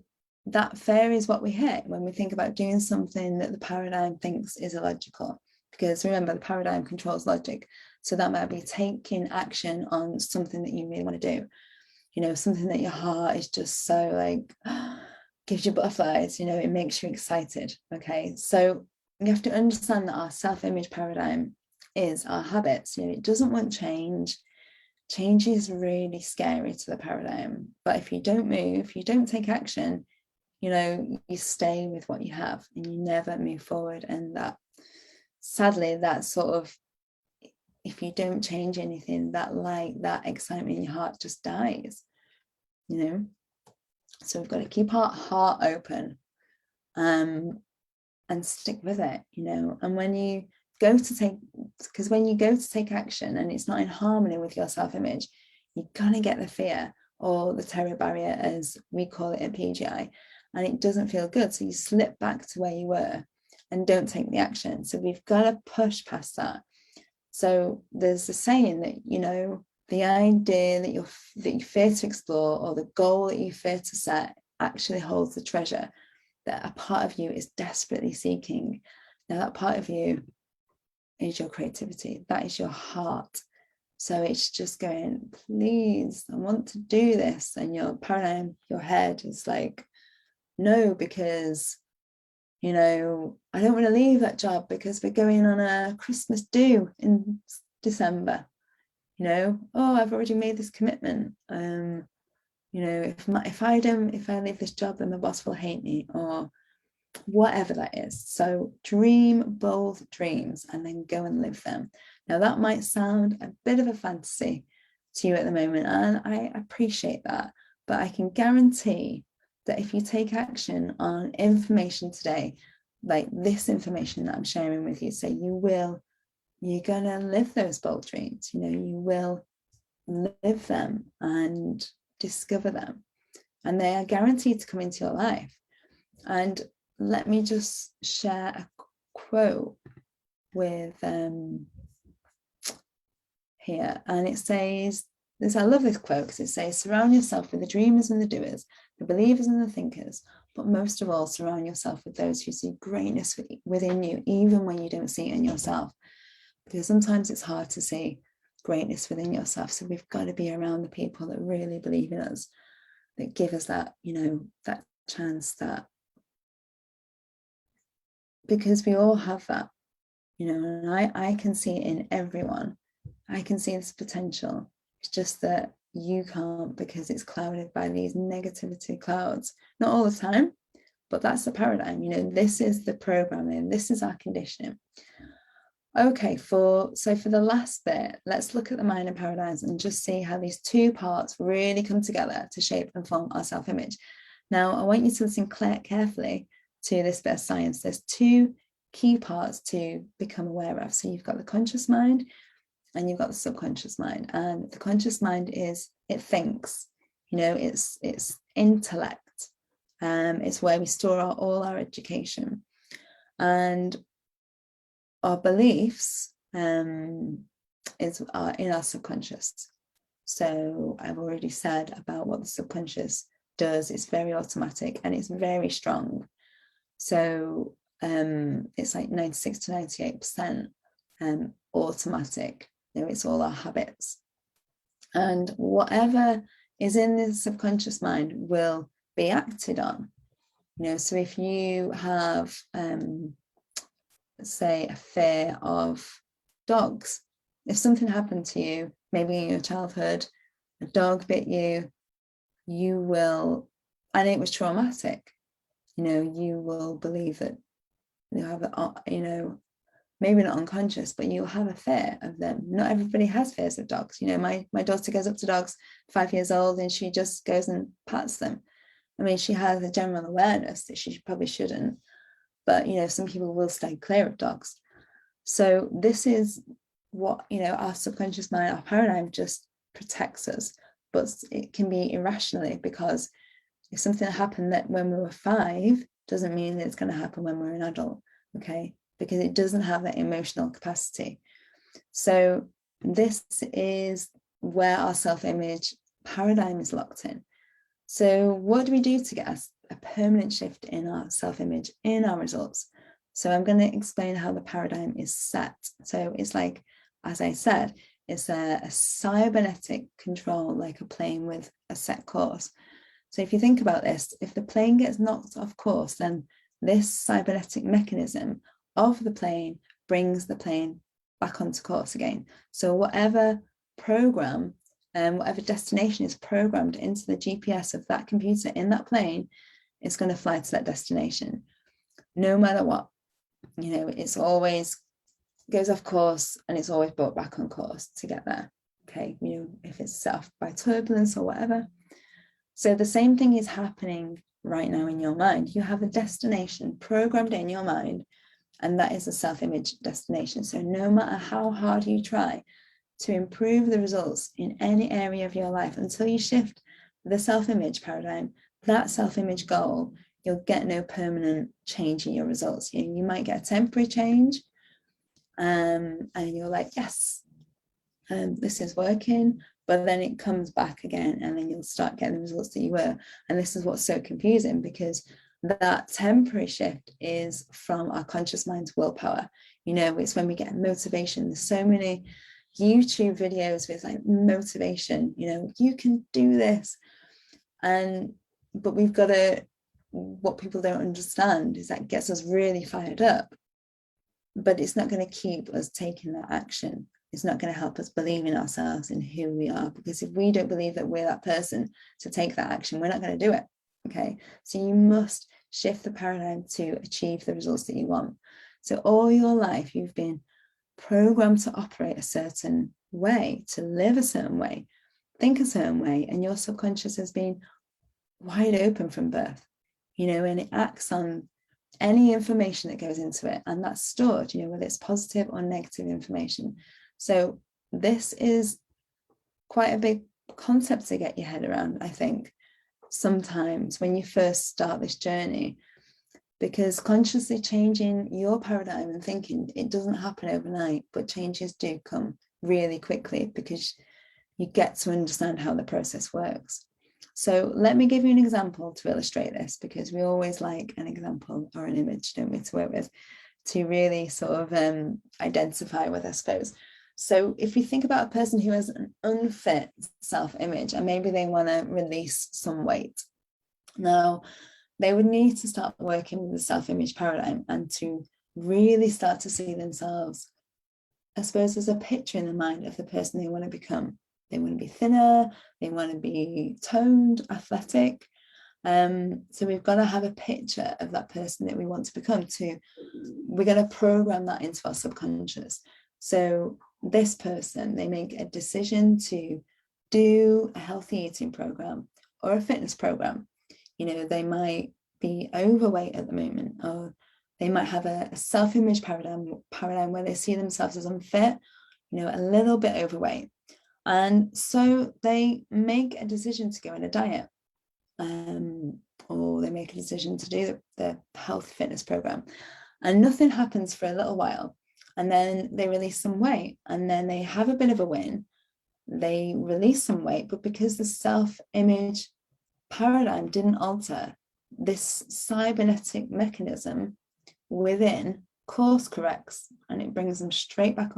that fear is what we hit when we think about doing something that the paradigm thinks is illogical. Because remember, the paradigm controls logic. So that might be taking action on something that you really want to do. Something that your heart is just so gives you butterflies, it makes you excited. Okay. So you have to understand that our self-image paradigm is our habits. It doesn't want change. Change is really scary to the paradigm. But if you don't move, you don't take action, you stay with what you have and you never move forward. And that, sadly, that sort of, if you don't change anything, that excitement in your heart just dies, So we've got to keep our heart open and stick with it, And when you go to take action and it's not in harmony with your self-image, you're going to get the fear or the terror barrier, as we call it at PGI, and it doesn't feel good. So you slip back to where you were and don't take the action. So we've got to push past that. So there's a saying that, the idea that you fear to explore, or the goal that you fear to set, actually holds the treasure that a part of you is desperately seeking. Now, that part of you is your creativity. That is your heart. So it's just going, please, I want to do this. And your paradigm, your head is like, no, because I don't want to leave that job because we're going on a Christmas do in December. Oh, I've already made this commitment. If I leave this job, then my boss will hate me, or whatever that is. So dream bold dreams and then go and live them. Now that might sound a bit of a fantasy to you at the moment, and I appreciate that, but I can guarantee that if you take action on information today, like this information that I'm sharing with you, so you're gonna live those bold dreams. You will live them and discover them, and they are guaranteed to come into your life. And let me just share a quote with here, and it says this. I love this quote because it says, surround yourself with the dreamers and the doers, the believers and the thinkers, but most of all, surround yourself with those who see greatness within you, even when you don't see it in yourself, because sometimes it's hard to see greatness within yourself. So we've got to be around the people that really believe in us, that give us that, that chance, that, because we all have that, and I can see it in everyone. I can see this potential. It's just that you can't, because it's clouded by these negativity clouds. Not all the time, but that's the paradigm. This is the programming. This is our conditioning. Okay, for the last bit, let's look at the mind and paradigms and just see how these two parts really come together to shape and form our self-image. Now, I want you to listen carefully to this bit of science. There's two key parts to become aware of. So you've got the conscious mind and you've got the subconscious mind. And the conscious mind it thinks, it's intellect. It's where we store all our education, and our beliefs are in our subconscious. So I've already said about what the subconscious does. It's very automatic and it's very strong. So it's like 96 to 98% automatic. It's all our habits. And whatever is in the subconscious mind will be acted on. So if you have, say, a fear of dogs, if something happened to you, maybe in your childhood, a dog bit you, you will, and it was traumatic, you will believe that you have, maybe not unconscious, but you'll have a fear of them. Not everybody has fears of dogs. My daughter goes up to dogs, 5 years old, and she just goes and pats them. I mean, she has a general awareness that she probably shouldn't, but some people will stay clear of dogs. So this is what our subconscious mind, our paradigm, just protects us, but it can be irrationally, because if something happened that when we were 5 doesn't mean that it's going to happen when we're an adult, okay? Because it doesn't have that emotional capacity. So this is where our self-image paradigm is locked in. So what do we do to get a permanent shift in our self-image, in our results? So I'm going to explain how the paradigm is set. So it's like, as I said, it's a cybernetic control, like a plane with a set course. So if you think about this, if the plane gets knocked off course, then this cybernetic mechanism of the plane brings the plane back onto course again. So whatever program and whatever destination is programmed into the GPS of that computer in that plane, it's going to fly to that destination, no matter what. It's always goes off course and it's always brought back on course to get there. Okay, if it's set off by turbulence or whatever. So the same thing is happening right now in your mind. You have a destination programmed in your mind, and that is a self-image destination. So no matter how hard you try to improve the results in any area of your life, until you shift the self-image paradigm, that self-image goal, you'll get no permanent change in your results. You might get a temporary change, and you're like, yes, this is working, but then it comes back again, and then you'll start getting the results that you were. And this is what's so confusing, because that temporary shift is from our conscious mind's willpower. It's when we get motivation. There's so many YouTube videos with like motivation, you can do this. But we've got to, what people don't understand is that gets us really fired up, but it's not going to keep us taking that action. It's not going to help us believe in ourselves and who we are, because if we don't believe that we're that person to take that action, we're not going to do it. Okay, so you must shift the paradigm to achieve the results that you want. So all your life you've been programmed to operate a certain way, to live a certain way, think a certain way, and your subconscious has been wide open from birth, and it acts on any information that goes into it, and that's stored, whether it's positive or negative information. So this is quite a big concept to get your head around, I think, sometimes when you first start this journey, because consciously changing your paradigm and thinking, it doesn't happen overnight, but changes do come really quickly because you get to understand how the process works. So let me give you an example to illustrate this, because we always like an example or an image, don't we, to work with, to really sort of identify with, I suppose. So if you think about a person who has an unfit self-image and maybe they want to release some weight, now they would need to start working with the self-image paradigm and to really start to see themselves, I suppose, as a picture in the mind of the person they want to become. They want to be thinner, they want to be toned, athletic. So we've got to have a picture of that person that we want to become. We're going to program that into our subconscious. So this person, they make a decision to do a healthy eating program or a fitness program. They might be overweight at the moment, or they might have a self-image paradigm where they see themselves as unfit, a little bit overweight. And so they make a decision to go on a diet, or they make a decision to do the health fitness program, and nothing happens for a little while. And then they release some weight, and then they have a bit of a win. They release some weight, but because the self-image paradigm didn't alter, this cybernetic mechanism within course corrects, and it brings them straight back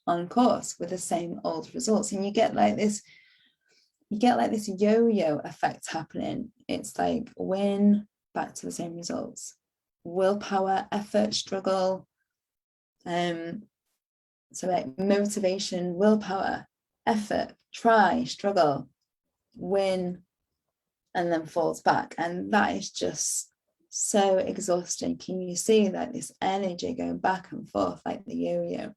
on course with the same old results. And you get like this yo-yo effect happening. It's like win, back to the same results. Willpower, effort, struggle. So like motivation, willpower, effort, try, struggle, win, and then falls back. And that is just so exhausting. Can you see that this energy going back and forth like the yo-yo?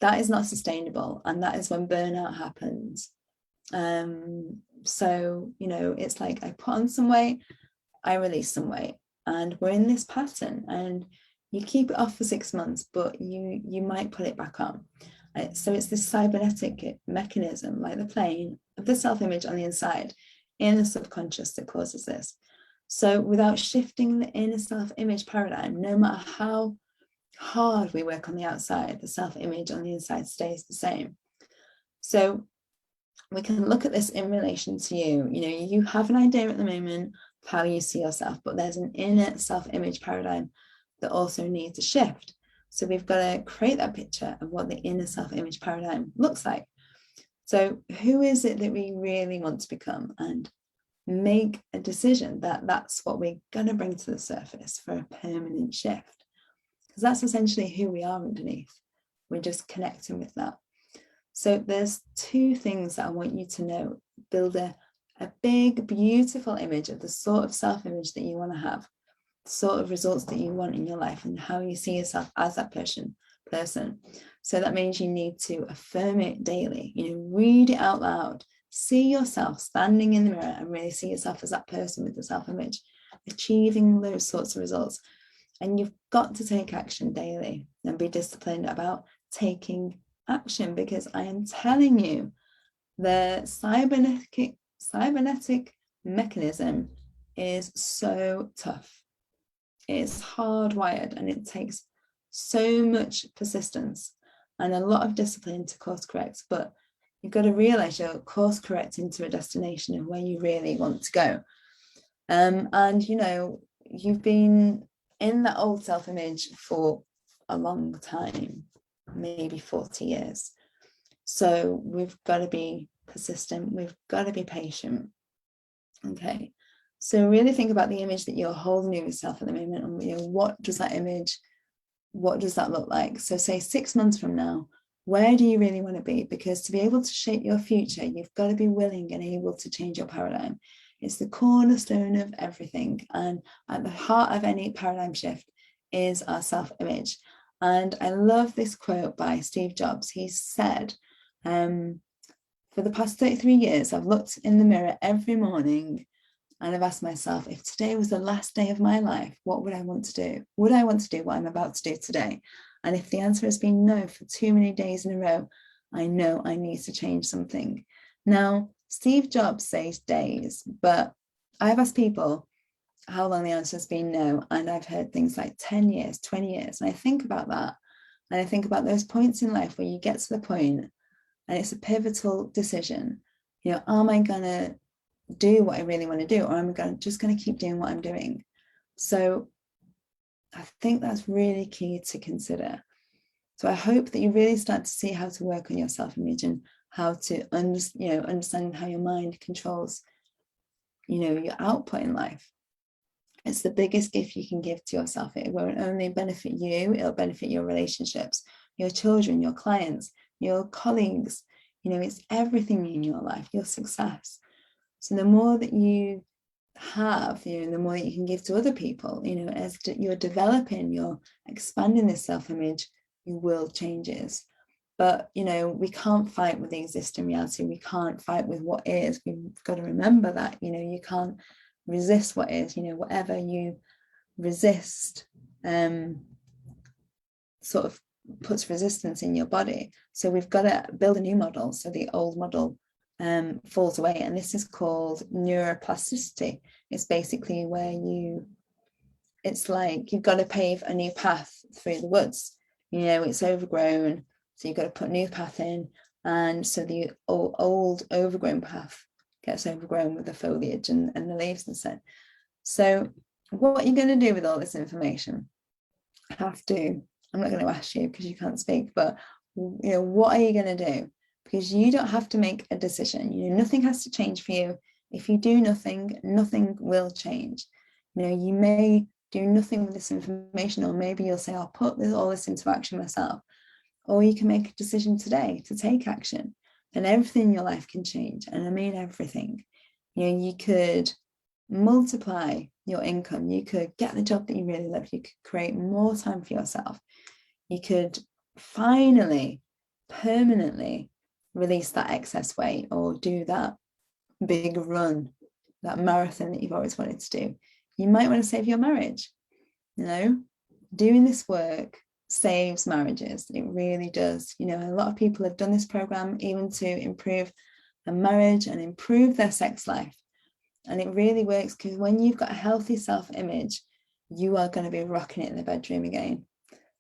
That is not sustainable, and that is when burnout happens. So it's like I put on some weight, I release some weight, and we're in this pattern, and you keep it off for 6 months, but you might put it back on. So it's this cybernetic mechanism, like the plane of the self-image on the inside in the subconscious, that causes this. So without shifting the inner self-image paradigm, no matter how hard we work on the outside, the self-image on the inside stays the same. So we can look at this in relation to you. You have an idea at the moment of how you see yourself, but there's an inner self-image paradigm that also needs a shift. So we've got to create that picture of what the inner self-image paradigm looks like. So who is it that we really want to become, and make a decision that that's what we're going to bring to the surface for a permanent shift, because that's essentially who we are underneath. We're just connecting with that. So there's 2 things that I want you to know. Build a big, beautiful image of the sort of self-image that you want to have, the sort of results that you want in your life, and how you see yourself as that person. So that means you need to affirm it daily, read it out loud, see yourself standing in the mirror and really see yourself as that person with the self-image, achieving those sorts of results. And you've got to take action daily and be disciplined about taking action, because I am telling you, the cybernetic mechanism is so tough. It's hardwired, and it takes so much persistence and a lot of discipline to course correct. But you've got to realize you're course correcting to a destination of where you really want to go. And you've been in that old self-image for a long time, maybe 40 years. So we've got to be persistent. We've got to be patient. Okay. So really think about the image that you're holding of yourself at the moment, and what does that look like? So say 6 months from now, where do you really want to be? Because to be able to shape your future, you've got to be willing and able to change your paradigm. It's the cornerstone of everything. And at the heart of any paradigm shift is our self-image. And I love this quote by Steve Jobs. He said, for the past 33 years, I've looked in the mirror every morning and I've asked myself, if today was the last day of my life, what would I want to do? Would I want to do what I'm about to do today? And if the answer has been no for too many days in a row, I know I need to change something. Now, Steve Jobs says days, but I've asked people how long the answer has been no, and I've heard things like 10 years, 20 years. And I think about that, and I think about those points in life where you get to the point and it's a pivotal decision. Am I going to do what I really want to do, or am I just going to keep doing what I'm doing? So I think that's really key to consider. So I hope that you really start to see how to work on your self-image and how to understand how your mind controls your output in life. It's the biggest gift you can give to yourself. It won't only benefit you, it'll benefit your relationships, your children, your clients, your colleagues. It's everything in your life, your success. So the more that you have, the more that you can give to other people, as you're developing, you're expanding this self-image, your world changes. But, we can't fight with the existing reality. We can't fight with what is. We've got to remember that, you can't resist what is, whatever you resist sort of puts resistance in your body. So we've got to build a new model. So the old model falls away. And this is called neuroplasticity. It's basically where it's like you've got to pave a new path through the woods. It's overgrown. So you've got to put a new path in. And so the old overgrown path gets overgrown with the foliage and the leaves and so. So what are you going to do with all this information? I'm not going to ask you because you can't speak, but what are you going to do? Because you don't have to make a decision. Nothing has to change for you. If you do nothing, nothing will change. You may do nothing with this information, or maybe you'll say, I'll put all this into action myself. Or you can make a decision today to take action, and everything in your life can change. And I mean everything. You could multiply your income. You could get the job that you really love. You could create more time for yourself. You could finally, permanently release that excess weight, or do that big run, that marathon that you've always wanted to do. You might want to save your marriage. Doing this work saves marriages. It really does. A lot of people have done this program even to improve their marriage and improve their sex life. And it really works, because when you've got a healthy self-image, you are going to be rocking it in the bedroom again.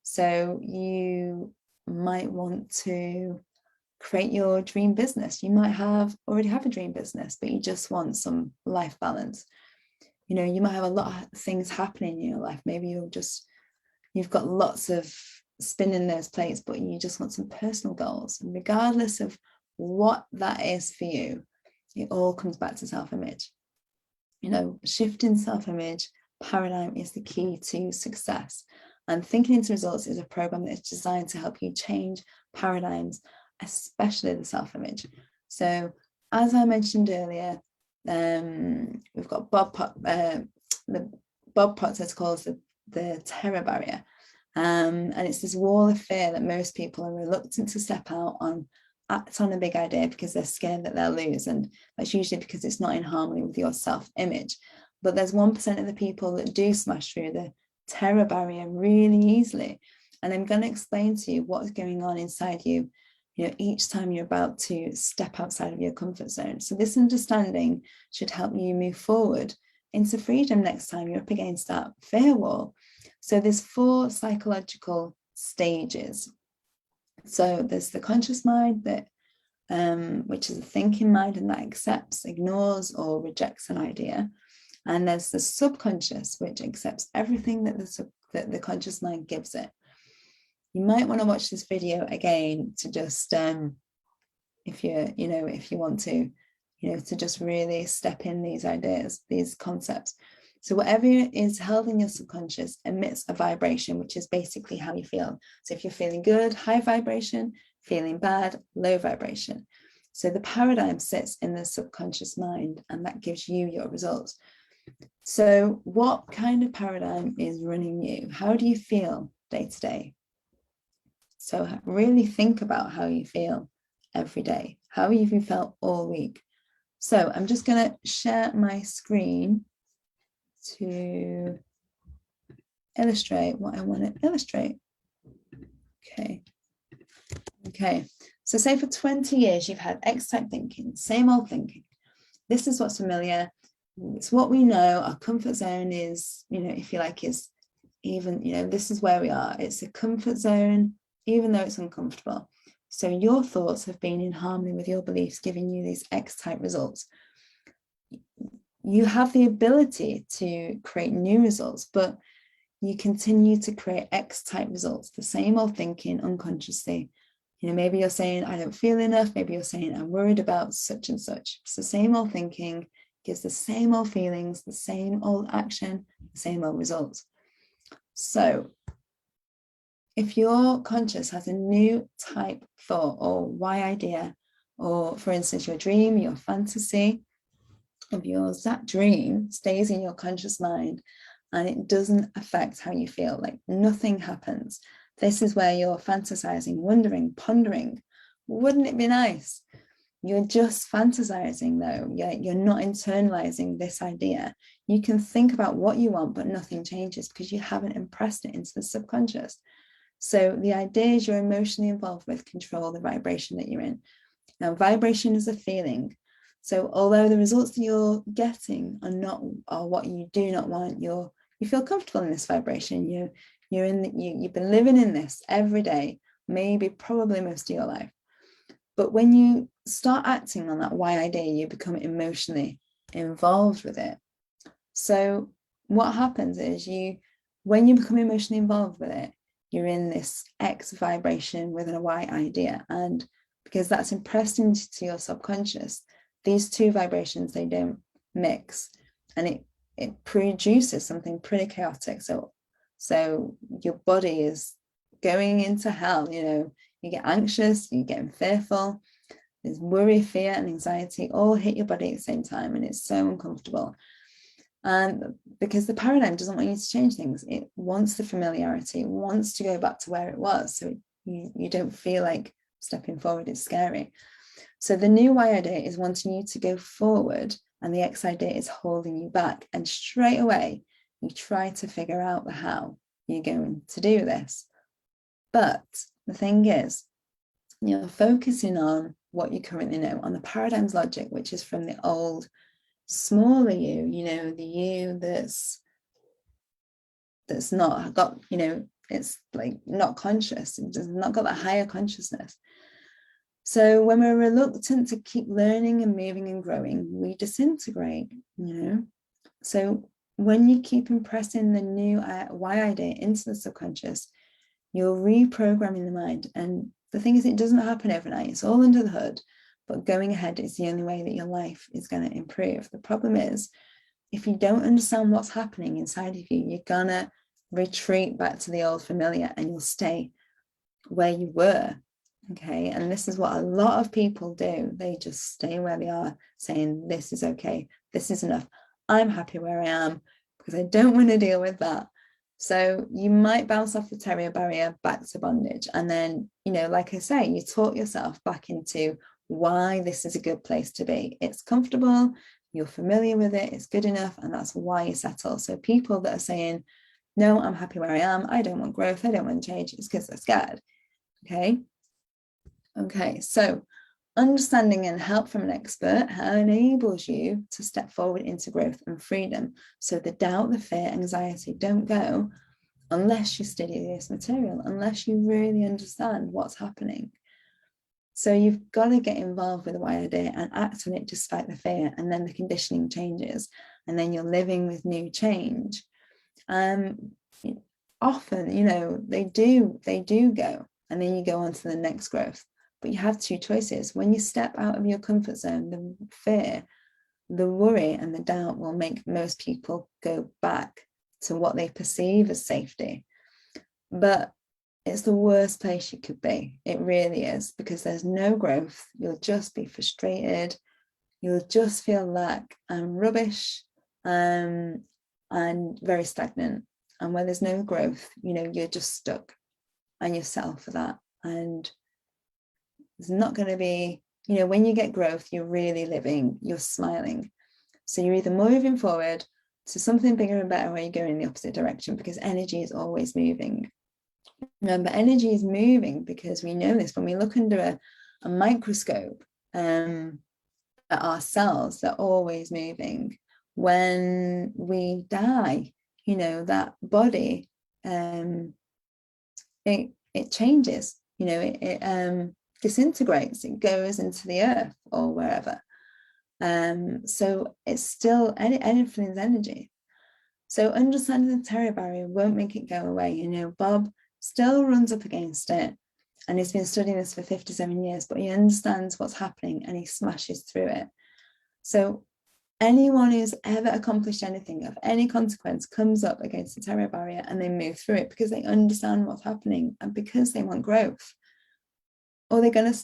So you might want to create your dream business. You might already have a dream business, but you just want some life balance. You might have a lot of things happening in your life. Maybe you've got lots of spinning those plates, but you just want some personal goals. And regardless of what that is for you, it all comes back to self-image. Shifting self-image paradigm is the key to success. And Thinking into Results is a program that is designed to help you change paradigms, especially the self-image. So as I mentioned earlier, we've got the Bob Proctor calls the terror barrier. And it's this wall of fear that most people are reluctant to step out on, act on a big idea, because they're scared that they'll lose. And that's usually because it's not in harmony with your self-image. But there's 1% of the people that do smash through the terror barrier really easily. And I'm going to explain to you what's going on inside you, each time you're about to step outside of your comfort zone. So this understanding should help you move forward into freedom next time you're up against that fear wall. So there's 4 psychological stages. So there's the conscious mind, that which is a thinking mind, and that accepts, ignores, or rejects an idea. And there's the subconscious, which accepts everything that the conscious mind gives it. You might want to watch this video again to just, if you want to, to just really step in these ideas, these concepts. So whatever is held in your subconscious emits a vibration, which is basically how you feel. So if you're feeling good, high vibration; feeling bad, low vibration. So the paradigm sits in the subconscious mind, and that gives you your results. So what kind of paradigm is running you? How do you feel day to day? So really think about how you feel every day. How have you felt all week? So I'm just going to share my screen to illustrate what I want to illustrate. Okay. So say for 20 years, you've had X-type thinking, same old thinking. This is what's familiar. It's what we know. Our comfort zone is, if you like, is even, this is where we are. It's a comfort zone, even though it's uncomfortable. So your thoughts have been in harmony with your beliefs, giving you these X-type results. You have the ability to create new results, but you continue to create X-type results, the same old thinking unconsciously. Maybe you're saying, I don't feel enough. Maybe you're saying, I'm worried about such and such. It's the same old thinking, gives the same old feelings, the same old action, the same old results. So if your conscious has a new type thought or why idea, or for instance, your dream, your fantasy of yours, that dream stays in your conscious mind and it doesn't affect how you feel. Like nothing happens. This is where you're fantasizing, wondering, pondering. Wouldn't it be nice? You're just fantasizing though. You're not internalizing this idea. You can think about what you want, but nothing changes because you haven't impressed it into the subconscious. So the idea is you're emotionally involved with control the vibration that you're in. Now, vibration is a feeling. So although the results that you're getting are what you do not want, you feel comfortable in this vibration. You've been living in this every day, maybe probably most of your life. But when you start acting on that why idea, you become emotionally involved with it. So what happens is when you become emotionally involved with it, you're in this X vibration with a Y idea. And because that's impressed into your subconscious, these two vibrations, they don't mix. And it produces something pretty chaotic. So your body is going into hell, you get anxious, you get fearful, there's worry, fear, and anxiety all hit your body at the same time, and it's so uncomfortable. And because the paradigm doesn't want you to change things, it wants the familiarity, it wants to go back to where it was. So you don't feel like stepping forward is scary. So the new Y idea is wanting you to go forward, and the X idea is holding you back. And straight away, you try to figure out the how you're going to do this. But the thing is, you're focusing on what you currently know, on the paradigm's logic, which is from the old, smaller you, the you that's not got, it's like not conscious, it does not got that higher consciousness. So when we're reluctant to keep learning and moving and growing, we disintegrate, So when you keep impressing the new Y idea into the subconscious, you're reprogramming the mind. And the thing is, it doesn't happen overnight. It's all under the hood. But going ahead is the only way that your life is going to improve. The problem is, if you don't understand what's happening inside of you, you're going to retreat back to the old familiar and you'll stay where you were. Okay. And this is what a lot of people do. They just stay where they are, saying, this is okay. This is enough. I'm happy where I am because I don't want to deal with that. So you might bounce off the terrier barrier back to bondage. And then, like I say, you talk yourself back into why this is a good place to be. It's comfortable, you're familiar with it, it's good enough, and that's why you settle. So people that are saying, no, I'm happy where I am, I don't want growth, I don't want change, it's because they're scared. Okay, so understanding and help from an expert enables you to step forward into growth and freedom. So the doubt, the fear, anxiety don't go unless you study this material, unless you really understand what's happening. So you've got to get involved with the Y idea and act on it despite the fear, and then the conditioning changes, and then you're living with new change. Often, they do go, and then you go on to the next growth. But you have two choices. When you step out of your comfort zone, the fear, the worry, and the doubt will make most people go back to what they perceive as safety. But it's the worst place you could be. It really is, because there's no growth. You'll just be frustrated. You'll just feel lack and rubbish and very stagnant. And where there's no growth, you're just stuck and you're settled for that. And there's not going to be, when you get growth, you're really living, you're smiling. So you're either moving forward to something bigger and better, or you're going in the opposite direction, because energy is always moving. Remember, energy is moving because we know this. When we look under a microscope at our cells, they're always moving. When we die, that body, it changes, it disintegrates, it goes into the earth or wherever. So it's still anything's energy. So understanding the terrier barrier won't make it go away. Bob still runs up against it, and he's been studying this for 57 years, but he understands what's happening and he smashes through it. So anyone who's ever accomplished anything of any consequence comes up against the terrier barrier and they move through it because they understand what's happening and because they want growth. Or they're going to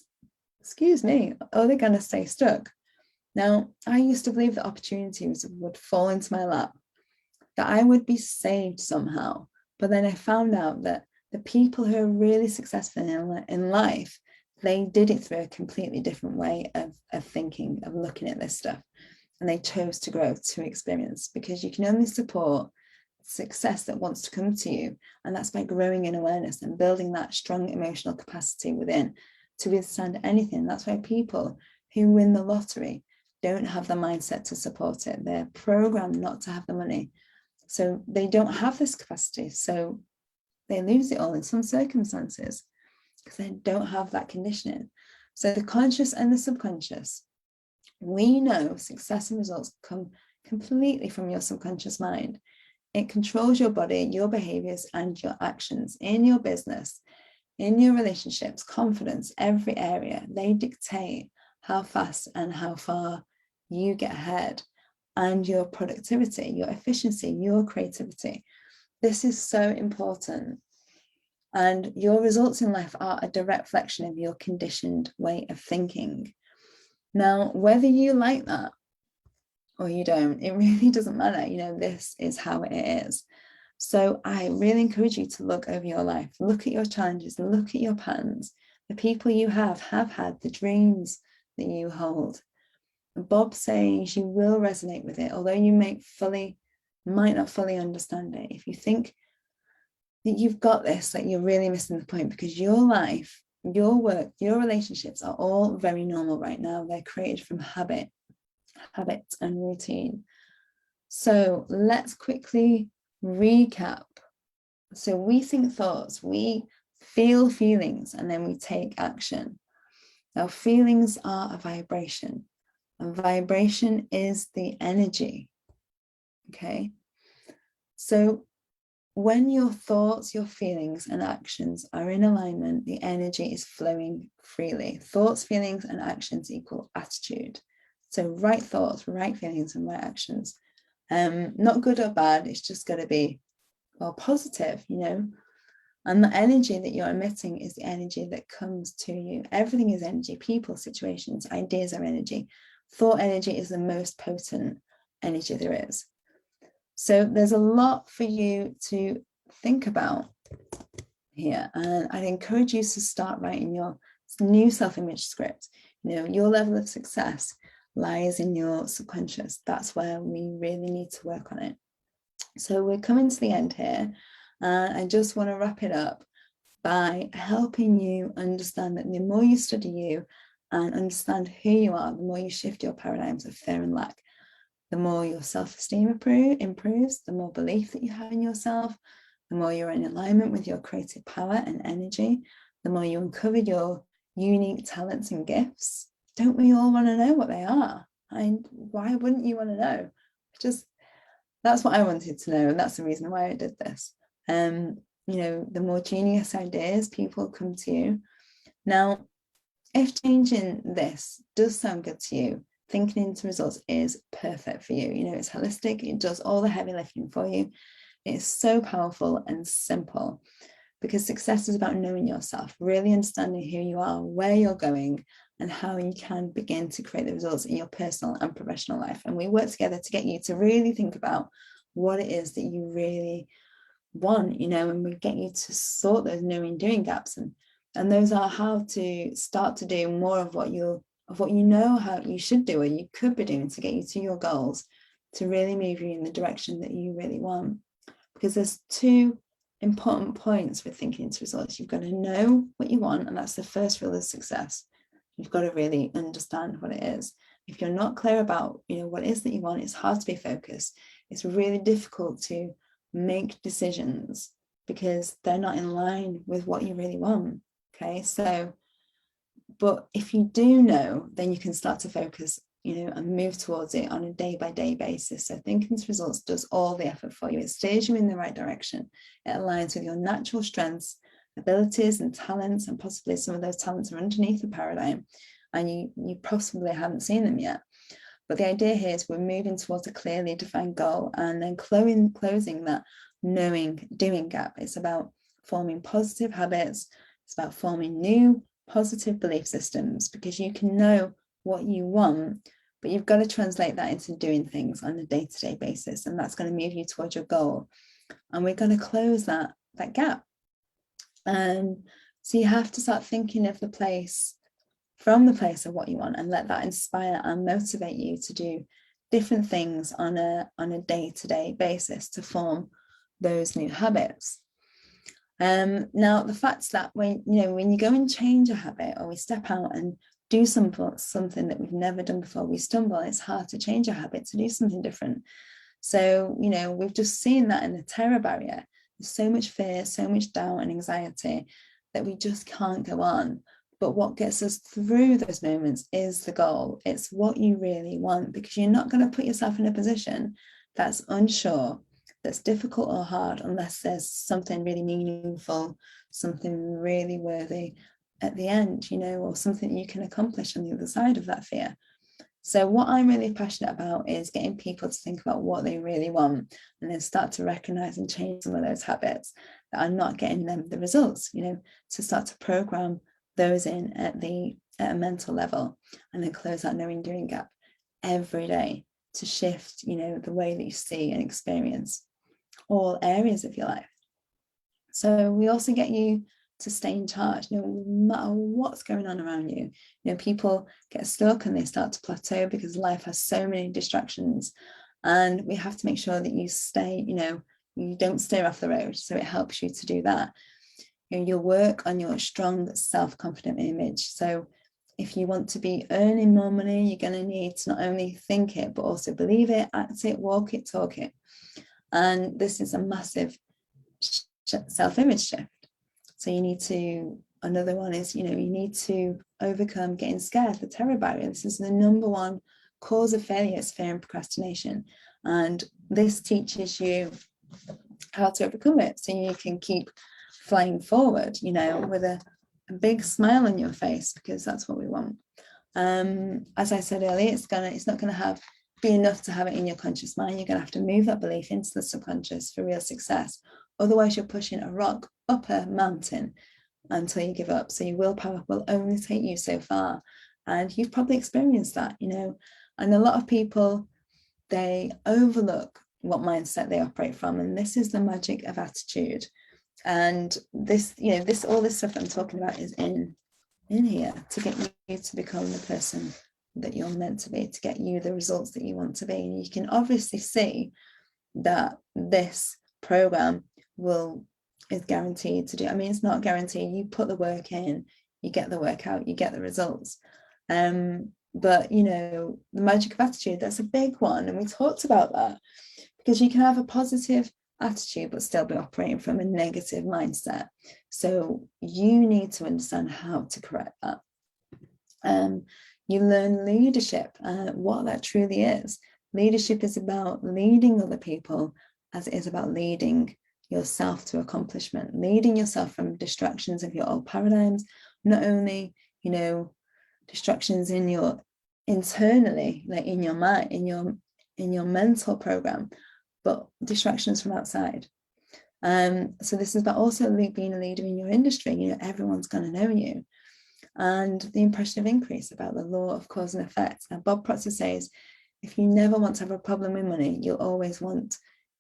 stay stuck. Now, I used to believe that opportunities would fall into my lap, that I would be saved somehow. But then I found out that the people who are really successful in life, they did it through a completely different way of thinking, of looking at this stuff. And they chose to grow to experience, because you can only support success that wants to come to you. And that's by growing in awareness and building that strong emotional capacity within to withstand anything. That's why people who win the lottery don't have the mindset to support it. They're programmed not to have the money. So they don't have this capacity. So they lose it all in some circumstances because they don't have that conditioning. So the conscious and the subconscious, we know success and results come completely from your subconscious mind. It controls your body, your behaviors, and your actions in your business, in your relationships, confidence, every area. They dictate how fast and how far you get ahead, and your productivity, your efficiency, your creativity. This is so important. And your results in life are a direct reflection of your conditioned way of thinking. Now, whether you like that or you don't, it really doesn't matter. You know, this is how it is. So I really encourage you to look over your life, look at your challenges, look at your patterns, the people you have had, the dreams that you hold. Bob says you will resonate with it, although you might not fully understand it. If you think that you've got this, like, you're really missing the point, because your life, your work, your relationships are all very normal right now. They're created from habit and routine. So let's quickly recap. So we think thoughts, we feel feelings, and then we take action. Now, feelings are a vibration, and vibration is the energy. Okay. So when your thoughts, your feelings, and actions are in alignment, the energy is flowing freely. Thoughts, feelings, and actions equal attitude. So right thoughts, right feelings, and right actions. Not good or bad, it's just got to be, well, positive, you know. And the energy that you're emitting is the energy that comes to you. Everything is energy. People, situations, ideas are energy. Thought energy is the most potent energy there is. So there's a lot for you to think about here. And I'd encourage you to start writing your new self-image script. You know, your level of success lies in your subconscious. That's where we really need to work on it. So we're coming to the end here. And I just want to wrap it up by helping you understand that the more you study you and understand who you are, the more you shift your paradigms of fear and lack, the more your self-esteem improves, the more belief that you have in yourself, the more you're in alignment with your creative power and energy, the more you uncover your unique talents and gifts. Don't we all want to know what they are? And why wouldn't you want to know? That's what I wanted to know, and that's the reason why I did this. You know, the more genius ideas people come to you. Now, if changing this does sound good to you, thinking into results is perfect for you. You know, it's holistic. It does all the heavy lifting for you. It's so powerful and simple, because success is about knowing yourself, really understanding who you are, where you're going, and how you can begin to create the results in your personal and professional life. And we work together to get you to really think about what it is that you really want, you know, and we get you to sort those knowing doing gaps. And those are how to start to do more of what you know how you should do or you could be doing to get you to your goals, to really move you in the direction that you really want. Because there's two important points with thinking into results. You've got to know what you want, and that's the first rule of success. You've got to really understand what it is. If you're not clear about, you know, what it is that you want, it's hard to be focused. It's really difficult to make decisions because they're not in line with what you really want. Okay, so, but if you do know, then you can start to focus, you know, and move towards it on a day-by-day basis. So thinking into results does all the effort for you. It steers you in the right direction. It aligns with your natural strengths, abilities, and talents, and possibly some of those talents are underneath the paradigm, and you possibly haven't seen them yet. But the idea here is we're moving towards a clearly defined goal, and then closing that knowing doing gap. It's about forming positive habits. It's about forming new positive belief systems, because you can know what you want, but you've got to translate that into doing things on a day-to-day basis, and that's going to move you towards your goal. And we're going to close that gap. So you have to start thinking of the place of what you want, and let that inspire and motivate you to do different things on a day-to-day basis to form those new habits. Now, the fact that when you go and change a habit, or we step out and do something that we've never done before, we stumble, it's hard to change a habit, to do something different. So, we've just seen that in the terror barrier. There's so much fear, so much doubt and anxiety that we just can't go on. But what gets us through those moments is the goal. It's what you really want, because you're not going to put yourself in a position that's unsure, that's difficult or hard, unless there's something really meaningful, something really worthy at the end, or something you can accomplish on the other side of that fear. So what I'm really passionate about is getting people to think about what they really want, and then start to recognize and change some of those habits that are not getting them the results, to start to program those in at a mental level, and then close that knowing doing gap every day to shift, the way that you see and experience all areas of your life. So we also get you to stay in charge, no matter what's going on around you. People get stuck and they start to plateau because life has so many distractions, and we have to make sure that you stay, you don't steer off the road. So it helps you to do that. You'll work on your strong self-confident image. So if you want to be earning more money, you're going to need to not only think it, but also believe it, act it, walk it, talk it. And this is a massive self-image shift. So another one is, you need to overcome getting scared, the terror barrier. This is the number one cause of failure, is fear and procrastination. And this teaches you how to overcome it, so you can keep flying forward, with a big smile on your face, because that's what we want. As I said earlier, it's not going to be enough to have it in your conscious mind. You're going to have to move that belief into the subconscious for real success. Otherwise, you're pushing a rock up a mountain until you give up. So your willpower will only take you so far. And you've probably experienced that, and a lot of people, they overlook what mindset they operate from. And this is the magic of attitude. And this, all this stuff I'm talking about is in here to get you to become the person that you're meant to be, to get you the results that you want to be. And you can obviously see that this program is guaranteed to do. I mean, it's not guaranteed. You put the work in, you get the work out, you get the results. But the magic of attitude, that's a big one. And we talked about that, because you can have a positive attitude but still be operating from a negative mindset. So you need to understand how to correct that. You learn leadership, what that truly is. Leadership is about leading other people as it is about leading yourself to accomplishment, leading yourself from distractions of your old paradigms, not only, distractions in your internally, like in your mind, in your mental program, but distractions from outside. So this is about also being a leader in your industry. Everyone's going to know you. And the impression of increase, about the law of cause and effect. Now, Bob Proctor says, if you never want to have a problem with money, you'll always want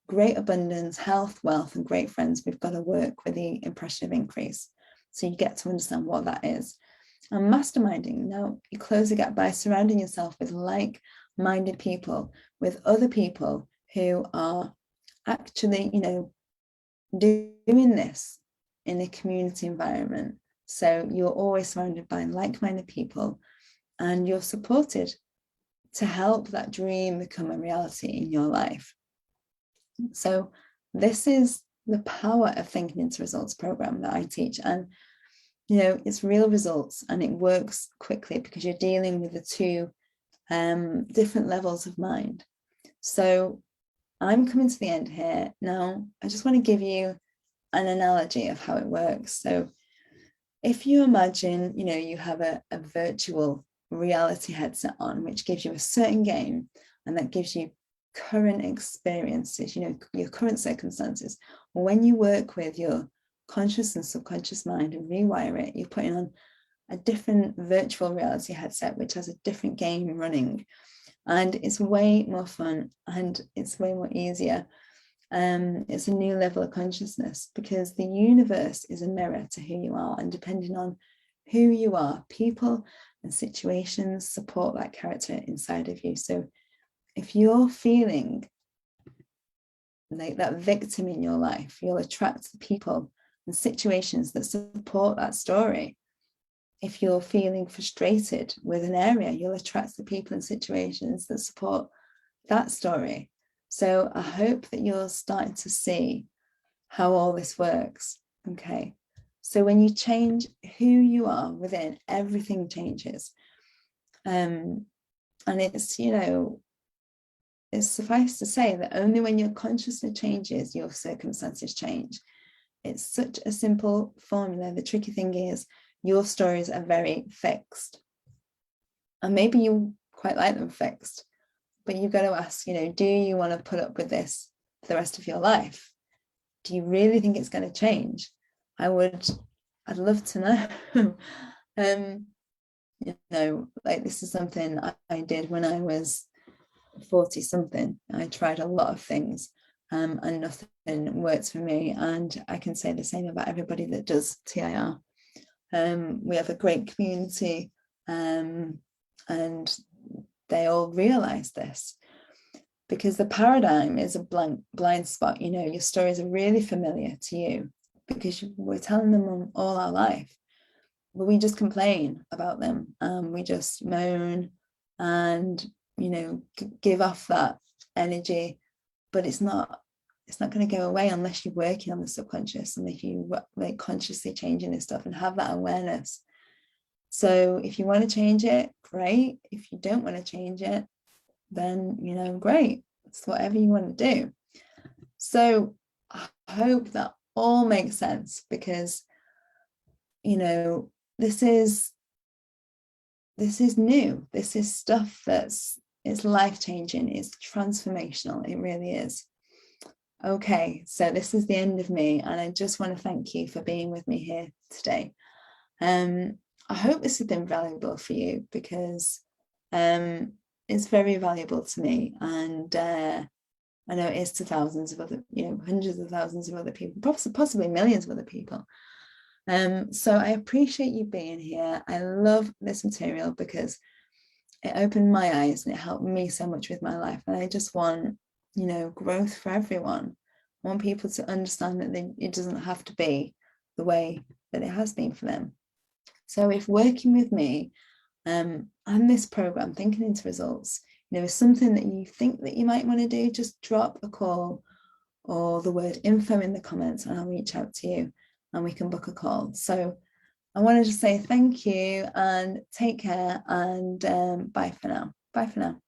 great abundance, health, wealth, and great friends. We've got to work with the impression of increase. So you get to understand what that is. And masterminding, now you close the gap by surrounding yourself with like-minded people, with other people who are actually, doing this in a community environment. So you're always surrounded by like-minded people, and you're supported to help that dream become a reality in your life. So this is the power of Thinking into Results program that I teach. And, it's real results, and it works quickly because you're dealing with the two different levels of mind. So I'm coming to the end here. Now, I just want to give you an analogy of how it works. So if you imagine, you have a virtual reality headset on, which gives you a certain game, and that gives you current experiences, your current circumstances. When you work with your conscious and subconscious mind and rewire it, you're putting on a different virtual reality headset, which has a different game running. And it's way more fun, and it's way more easier. It's a new level of consciousness, because the universe is a mirror to who you are, and depending on who you are, people and situations support that character inside of you. So if you're feeling like that victim in your life, you'll attract the people and situations that support that story. If you're feeling frustrated with an area, you'll attract the people and situations that support that story. So I hope that you're starting to see how all this works. Okay. So when you change who you are within, everything changes. And it's, you know, it's suffice to say that only when your consciousness changes, your circumstances change. It's such a simple formula. The tricky thing is your stories are very fixed. And maybe you quite like them fixed, but you've got to ask, you know, do you want to put up with this for the rest of your life? Do you really think it's going to change? I'd love to know. You know, like this is something I did when I was 40 something. I tried a lot of things and nothing works for me. And I can say the same about everybody that does TIR. We have a great community and they all realize this because the paradigm is a blind spot. You know, your stories are really familiar to you because we're telling them all our life, but we just complain about them. We just moan and, you know, give off that energy, but it's not going to go away unless you're working on the subconscious and if you like consciously changing this stuff and have that awareness. So if you want to change it, great. If you don't want to change it, then, you know, great. It's whatever you want to do. So I hope that all makes sense because, you know, this is new. This is stuff it's life-changing, it's transformational. It really is. Okay, so this is the end of me, and I just want to thank you for being with me here today. I hope this has been valuable for you because it's very valuable to me, and I know it is to thousands of other, you know, hundreds of thousands of other people, possibly millions of other people. So I appreciate you being here. I love this material because it opened my eyes and it helped me so much with my life. And I just want, you know, growth for everyone. I want people to understand that it doesn't have to be the way that it has been for them. So if working with me and this program, Thinking into Results, you know, is something that you think that you might want to do, just drop a call or the word info in the comments and I'll reach out to you and we can book a call. So I wanted to say thank you and take care and bye for now. Bye for now.